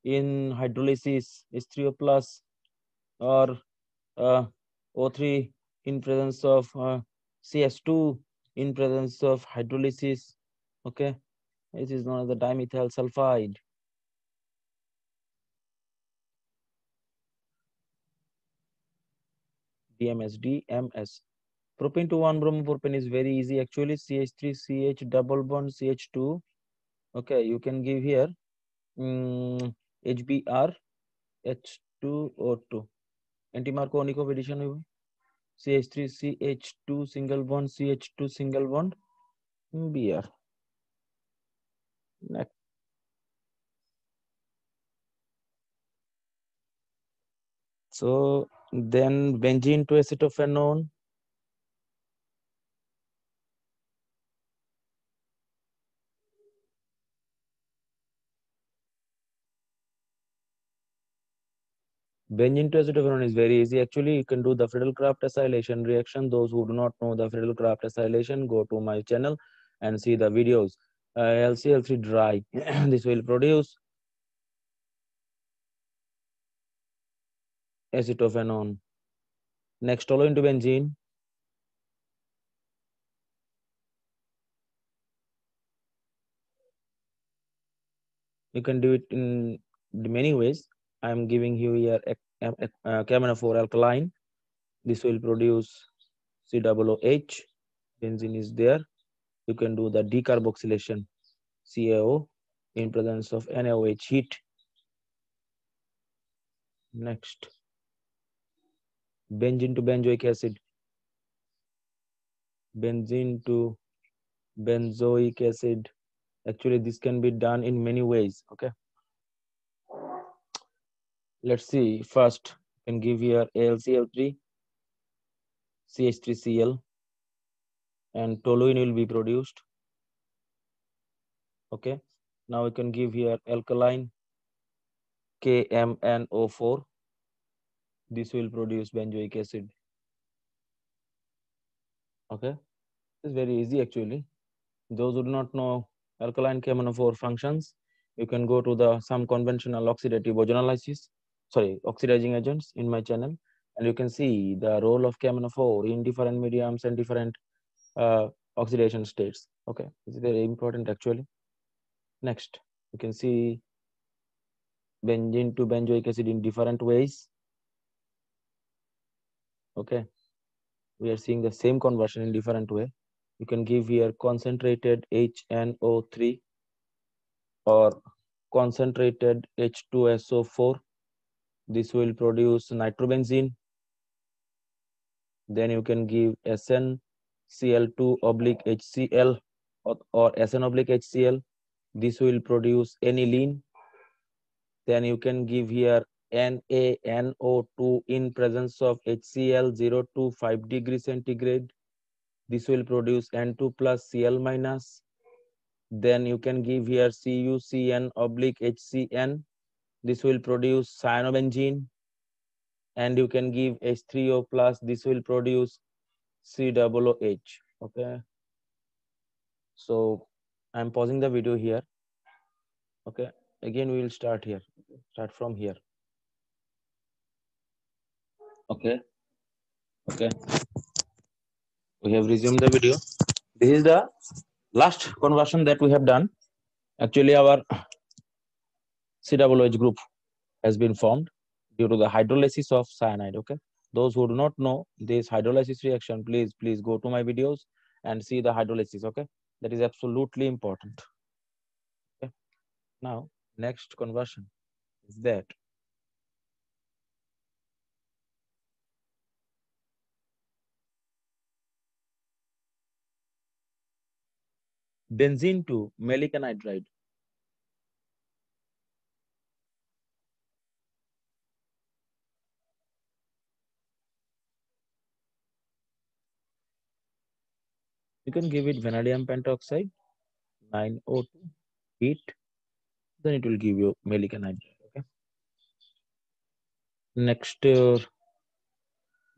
in hydrolysis H3O plus, or O3 in presence of CS2 in presence of hydrolysis. Okay, this is known as the dimethyl sulfide. DMS. Propane to 1-bromopropane is very easy actually. CH3, CH double bond, CH2. Okay, you can give here HBr, H2O2. Antimarco Onikov addition. CH3, CH2 single bond, CH2 single bond, Br. Next. So then benzene to acetophenone. Benzene to acetophenone is very easy. Actually, you can do the Friedel-Crafts acylation reaction. Those who do not know the Friedel-Crafts acylation, go to my channel and see the videos. LCl3 dry. This will produce acetophenone. Next, toluene into benzene. You can do it in many ways. I am giving you here CaMnO4 alkaline. This will produce COOH. Benzene is there. You can do the decarboxylation, CaO, in presence of NaOH heat. Next, benzene to benzoic acid. Benzene to benzoic acid. Actually, this can be done in many ways. Okay. Let's see. First, you can give here AlCl3, CH3Cl, and toluene will be produced. Okay. Now we can give here alkaline KMnO4. This will produce benzoic acid. Okay. It's very easy actually. Those who do not know alkaline KMnO4 functions, you can go to some conventional oxidative ozonolysis, oxidizing agents in my channel, and you can see the role of KMnO4 in different mediums and different oxidation states. Okay, it's very important actually. Next, you can see benzene to benzoic acid in different ways. Okay, we are seeing the same conversion in different way. You can give here concentrated HNO3 or concentrated H2SO4. This will produce nitrobenzene. Then you can give SnCl2 oblique HCl or SN oblique HCl. This will produce aniline. Then you can give here NaNO2 in presence of HCl 0 to 5 degrees centigrade. This will produce N2 plus Cl minus. Then you can give here CuCN oblique HCN. This will produce cyanobenzene. And you can give H3O plus. This will produce COOH. Okay. So I'm pausing the video here. Okay. Again, we will start here. Start from here. Okay. Okay. We have resumed the video. This is the last conversion that we have done. Actually, our COOH group has been formed due to the hydrolysis of cyanide. Okay. Those who do not know this hydrolysis reaction, please go to my videos and see the hydrolysis. Okay. That is absolutely important. Okay. Now, next conversion is that benzene to maleic anhydride. You can give it vanadium pentoxide 9O2 heat, then it will give you maleic anhydride. Okay. Next,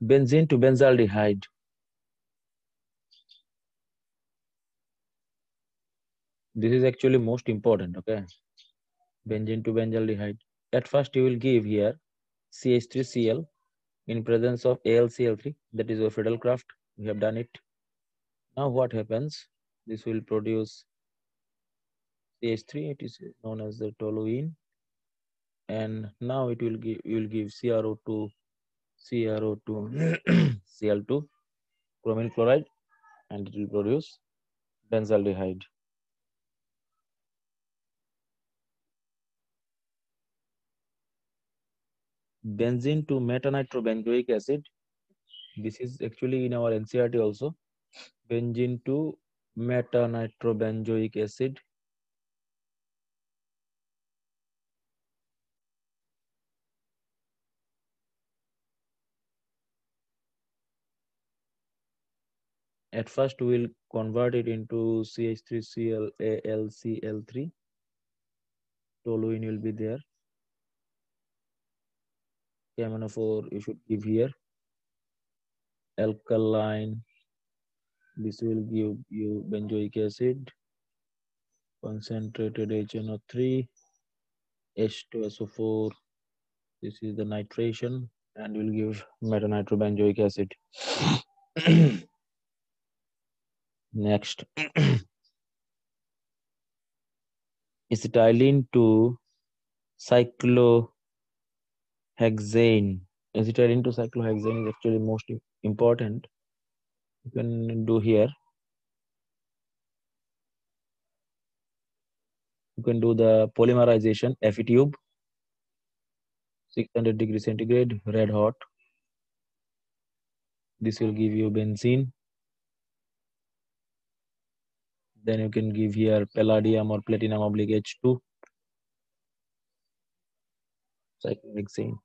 benzene to benzaldehyde. This is actually most important. Okay. Benzene to benzaldehyde. At first, you will give here CH3Cl in presence of AlCl3. That is your Friedel-Crafts. We have done it. Now, what happens? This will produce CH3. It is known as the toluene. And now it will give, you will give CrO2 Cl2 chromium chloride, and it will produce benzaldehyde. Benzene to metanitrobenzoic acid. This is actually in our NCERT also. Benzene to metanitrobenzoic acid. At first, we will convert it into CH3Cl AlCl3. Toluene will be there. KMnO4 you should give here. Alkaline. This will give you benzoic acid. Concentrated HNO3. H2SO4. This is the nitration, and will give metanitrobenzoic acid. Next, acetylene to cyclohexane. Acetylene to cyclohexane is actually most important. You can do here. You can do the polymerization, Fe tube, 600 degrees centigrade, red hot. This will give you benzene. Then you can give here palladium or platinum oblique H2, cyclohexane.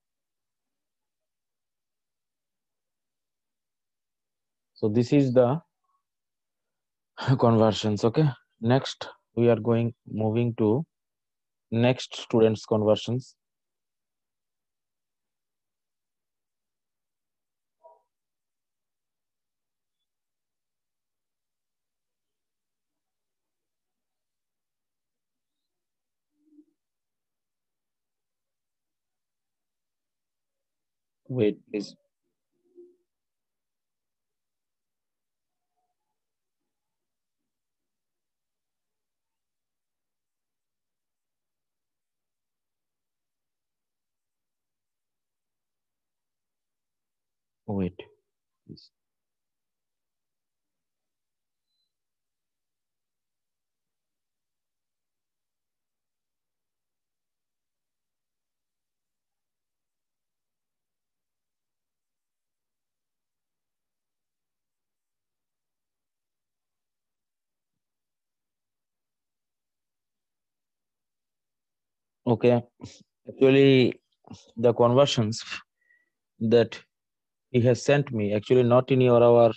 So this is the conversions. Okay. Next, we are moving to next students conversions. Wait, please. Wait, please. Okay. Actually, the conversions that he has sent me, actually not in our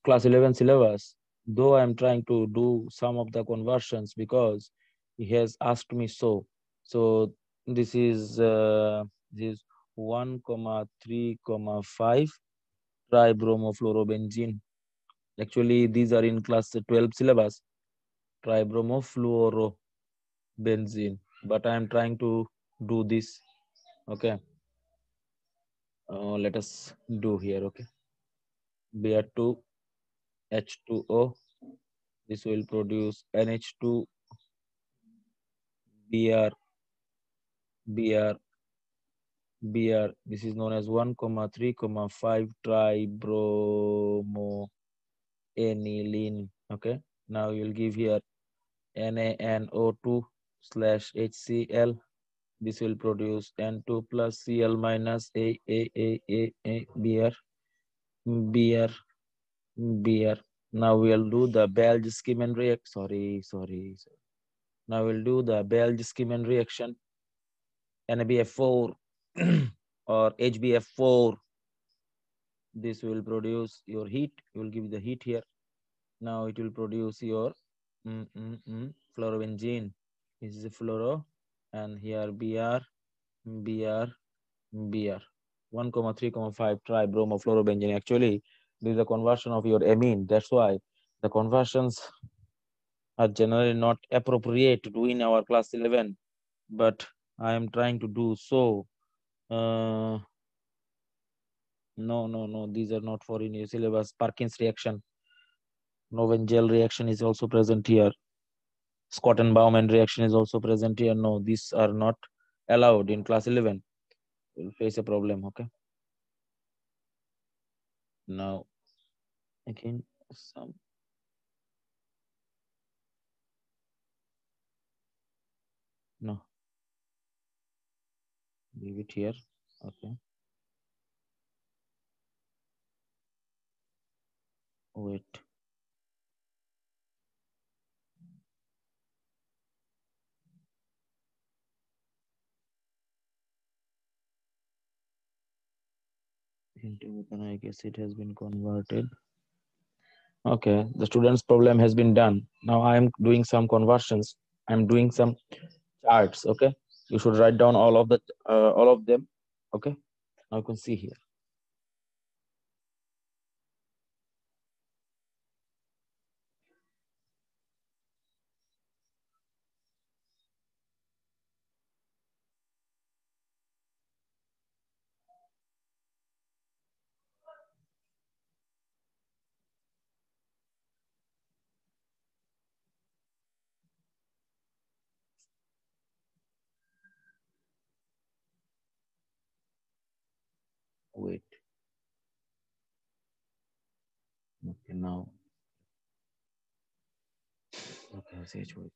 class 11 syllabus, though I'm trying to do some of the conversions because he has asked me so. So this is 1 comma 3 comma 5 tribromofluorobenzene. Actually these are in class 12 syllabus, tribromofluorobenzene, but I'm trying to do this. Okay, let us do here. Okay, Br2 H2O, this will produce NH2 Br Br Br. This is known as 1 comma 3 comma 5 tribromoaniline. Okay, now you'll give here NaNO2 slash HCl. This will produce N2 plus Cl minus A Br Br Br. Now we'll do the Bell-Skimen reaction. Sorry. Now we'll do the Bell-Skimen reaction. NaBF4 or HBF4. This will produce your heat. You will give the heat here. Now it will produce your fluorobenzene. This is a fluoro, and here Br 1 comma 3 comma 5 tribromofluorobenzene. Actually, this is a conversion of your amine. That's why the conversions are generally not appropriate to do in our class 11, but I am trying to do so. No, these are not for in your syllabus. Perkins reaction, Novengel reaction is also present here. Scott and Bauman reaction is also present here. No, these are not allowed in class 11. You'll face a problem. Okay, now again some no, leave it here. Okay, wait. Into methanoic acid has been converted. Okay, the student's problem has been done. Now I am doing some conversions. I'm doing some charts. Okay, you should write down all of them. Okay, now you can see here. Wait. Okay, now. Okay, CH4.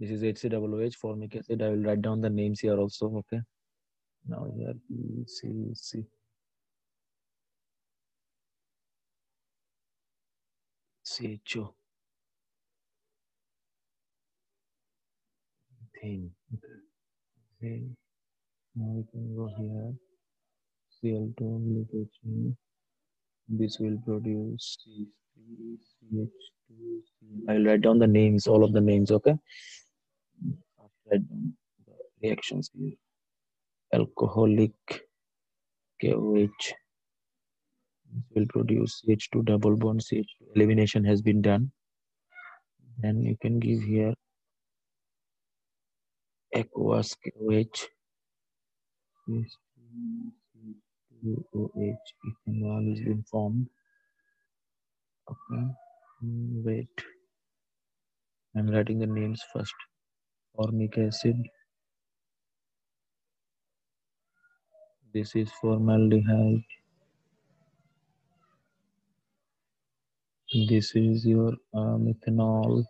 This is HCOOH, formic acid. I will write down the names here also. Okay. Now here PCC. CHO. Thing. Okay. Now we can go here. Cl2 only H. This will produce C3, CH2. I will write down the names, all of the names. Okay. I'll write down the reactions here. Alcoholic KOH. This will produce CH2 double bond. CH2 elimination has been done. Then you can give here aqueous KOH. CH2OH ethanol is been formed. Okay. Wait. I'm writing the names first. Formic acid. This is formaldehyde. This is your methanol.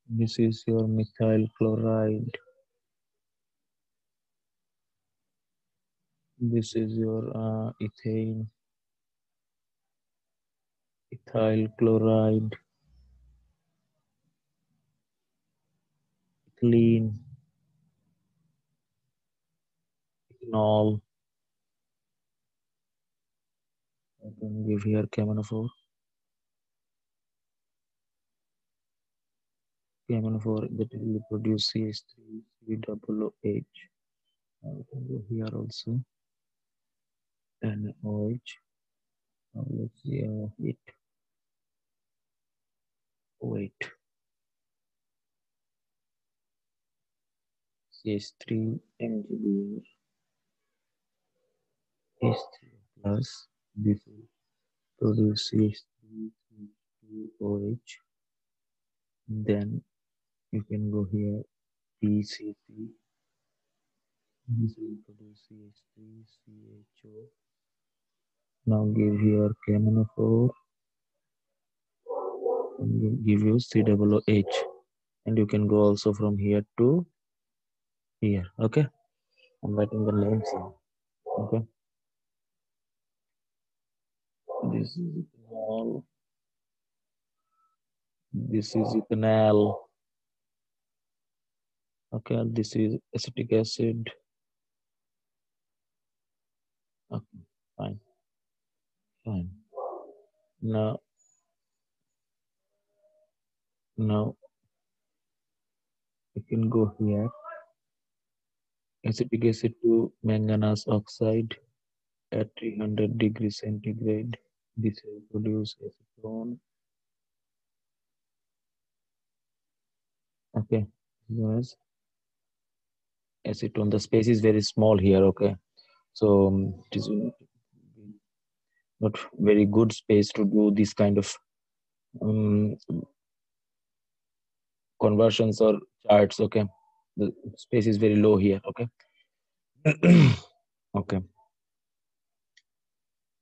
This is your methyl chloride. This is your ethane, ethyl chloride, ethylene, ethanol. I can give here KMNO4. KMNO4 that will produce CH3, COOH. I can go here also. NOH. Now let's see it. Wait. CH3 MgBr. H3 plus. This will produce CH3, CH2OH. Then you can go here PCC. This will produce CH3, CHO. Now give here KMNO4 and give you COOH. And you can go also from here to here. Okay. I'm writing the names here. Okay. This is ethanol. This is ethanol. Okay. This is acetic acid. Okay. Fine. Fine. Now you can go here. Acetic acid to manganese oxide at 300 degrees centigrade. This will produce acetone. Okay. Yes. Acetone. The space is very small here. Okay. So it is not very good space to do this kind of conversions or charts. Okay. The space is very low here. Okay. Okay.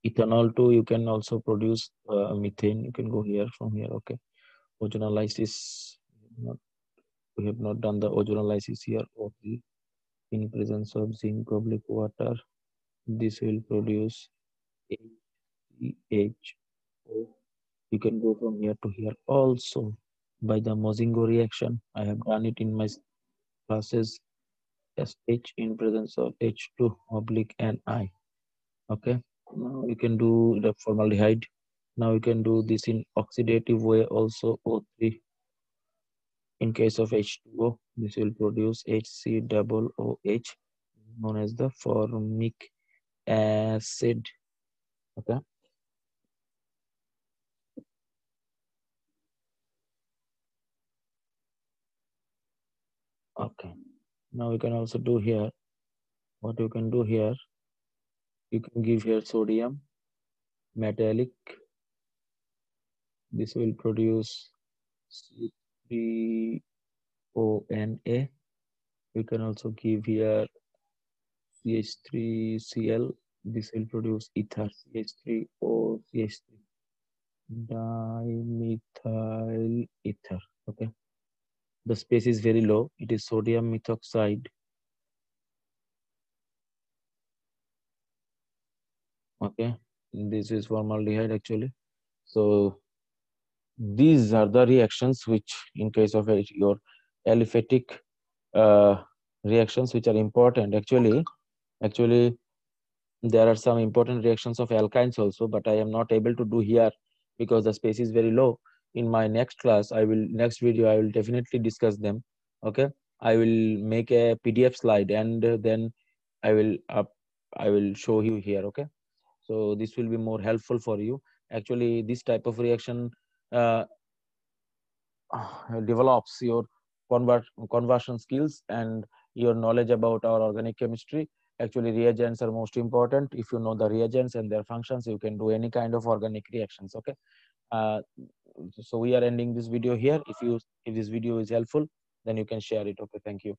Ethanol too, you can also produce methane. You can go here from here. Okay. Ozonolysis. We have not done the ozonolysis here. Okay. In presence of zinc oblique water, this will produce HCHO. You can go from here to here also by the Mozingo reaction. I have done it in my classes. SH in presence of H2 oblique Ni. Okay. Now you can do the formaldehyde. Now you can do this in oxidative way also O3. In case of H2O, this will produce HCOOH known as the formic acid. Okay. Okay. Now you can also do here. What you can do here, you can give here sodium metallic. This will produce C3ONA. You can also give here CH3Cl. This will produce ether, CH3O, CH3 dimethyl ether. Okay. The space is very low. It is sodium methoxide. Okay. This is formaldehyde actually. So these are the reactions which in case of your aliphatic reactions which are important. Actually there are some important reactions of alkynes also, but I am not able to do here because the space is very low. In my next class, next video I will definitely discuss them. Okay. I will make a PDF slide and then I will show you here. Okay. So this will be more helpful for you. Actually, this type of reaction develops your conversion skills and your knowledge about our organic chemistry. Actually, reagents are most important. If you know the reagents and their functions, you can do any kind of organic reactions. Okay. Uh, so we are ending this video here. If this video is helpful, then you can share it. Okay. Thank you.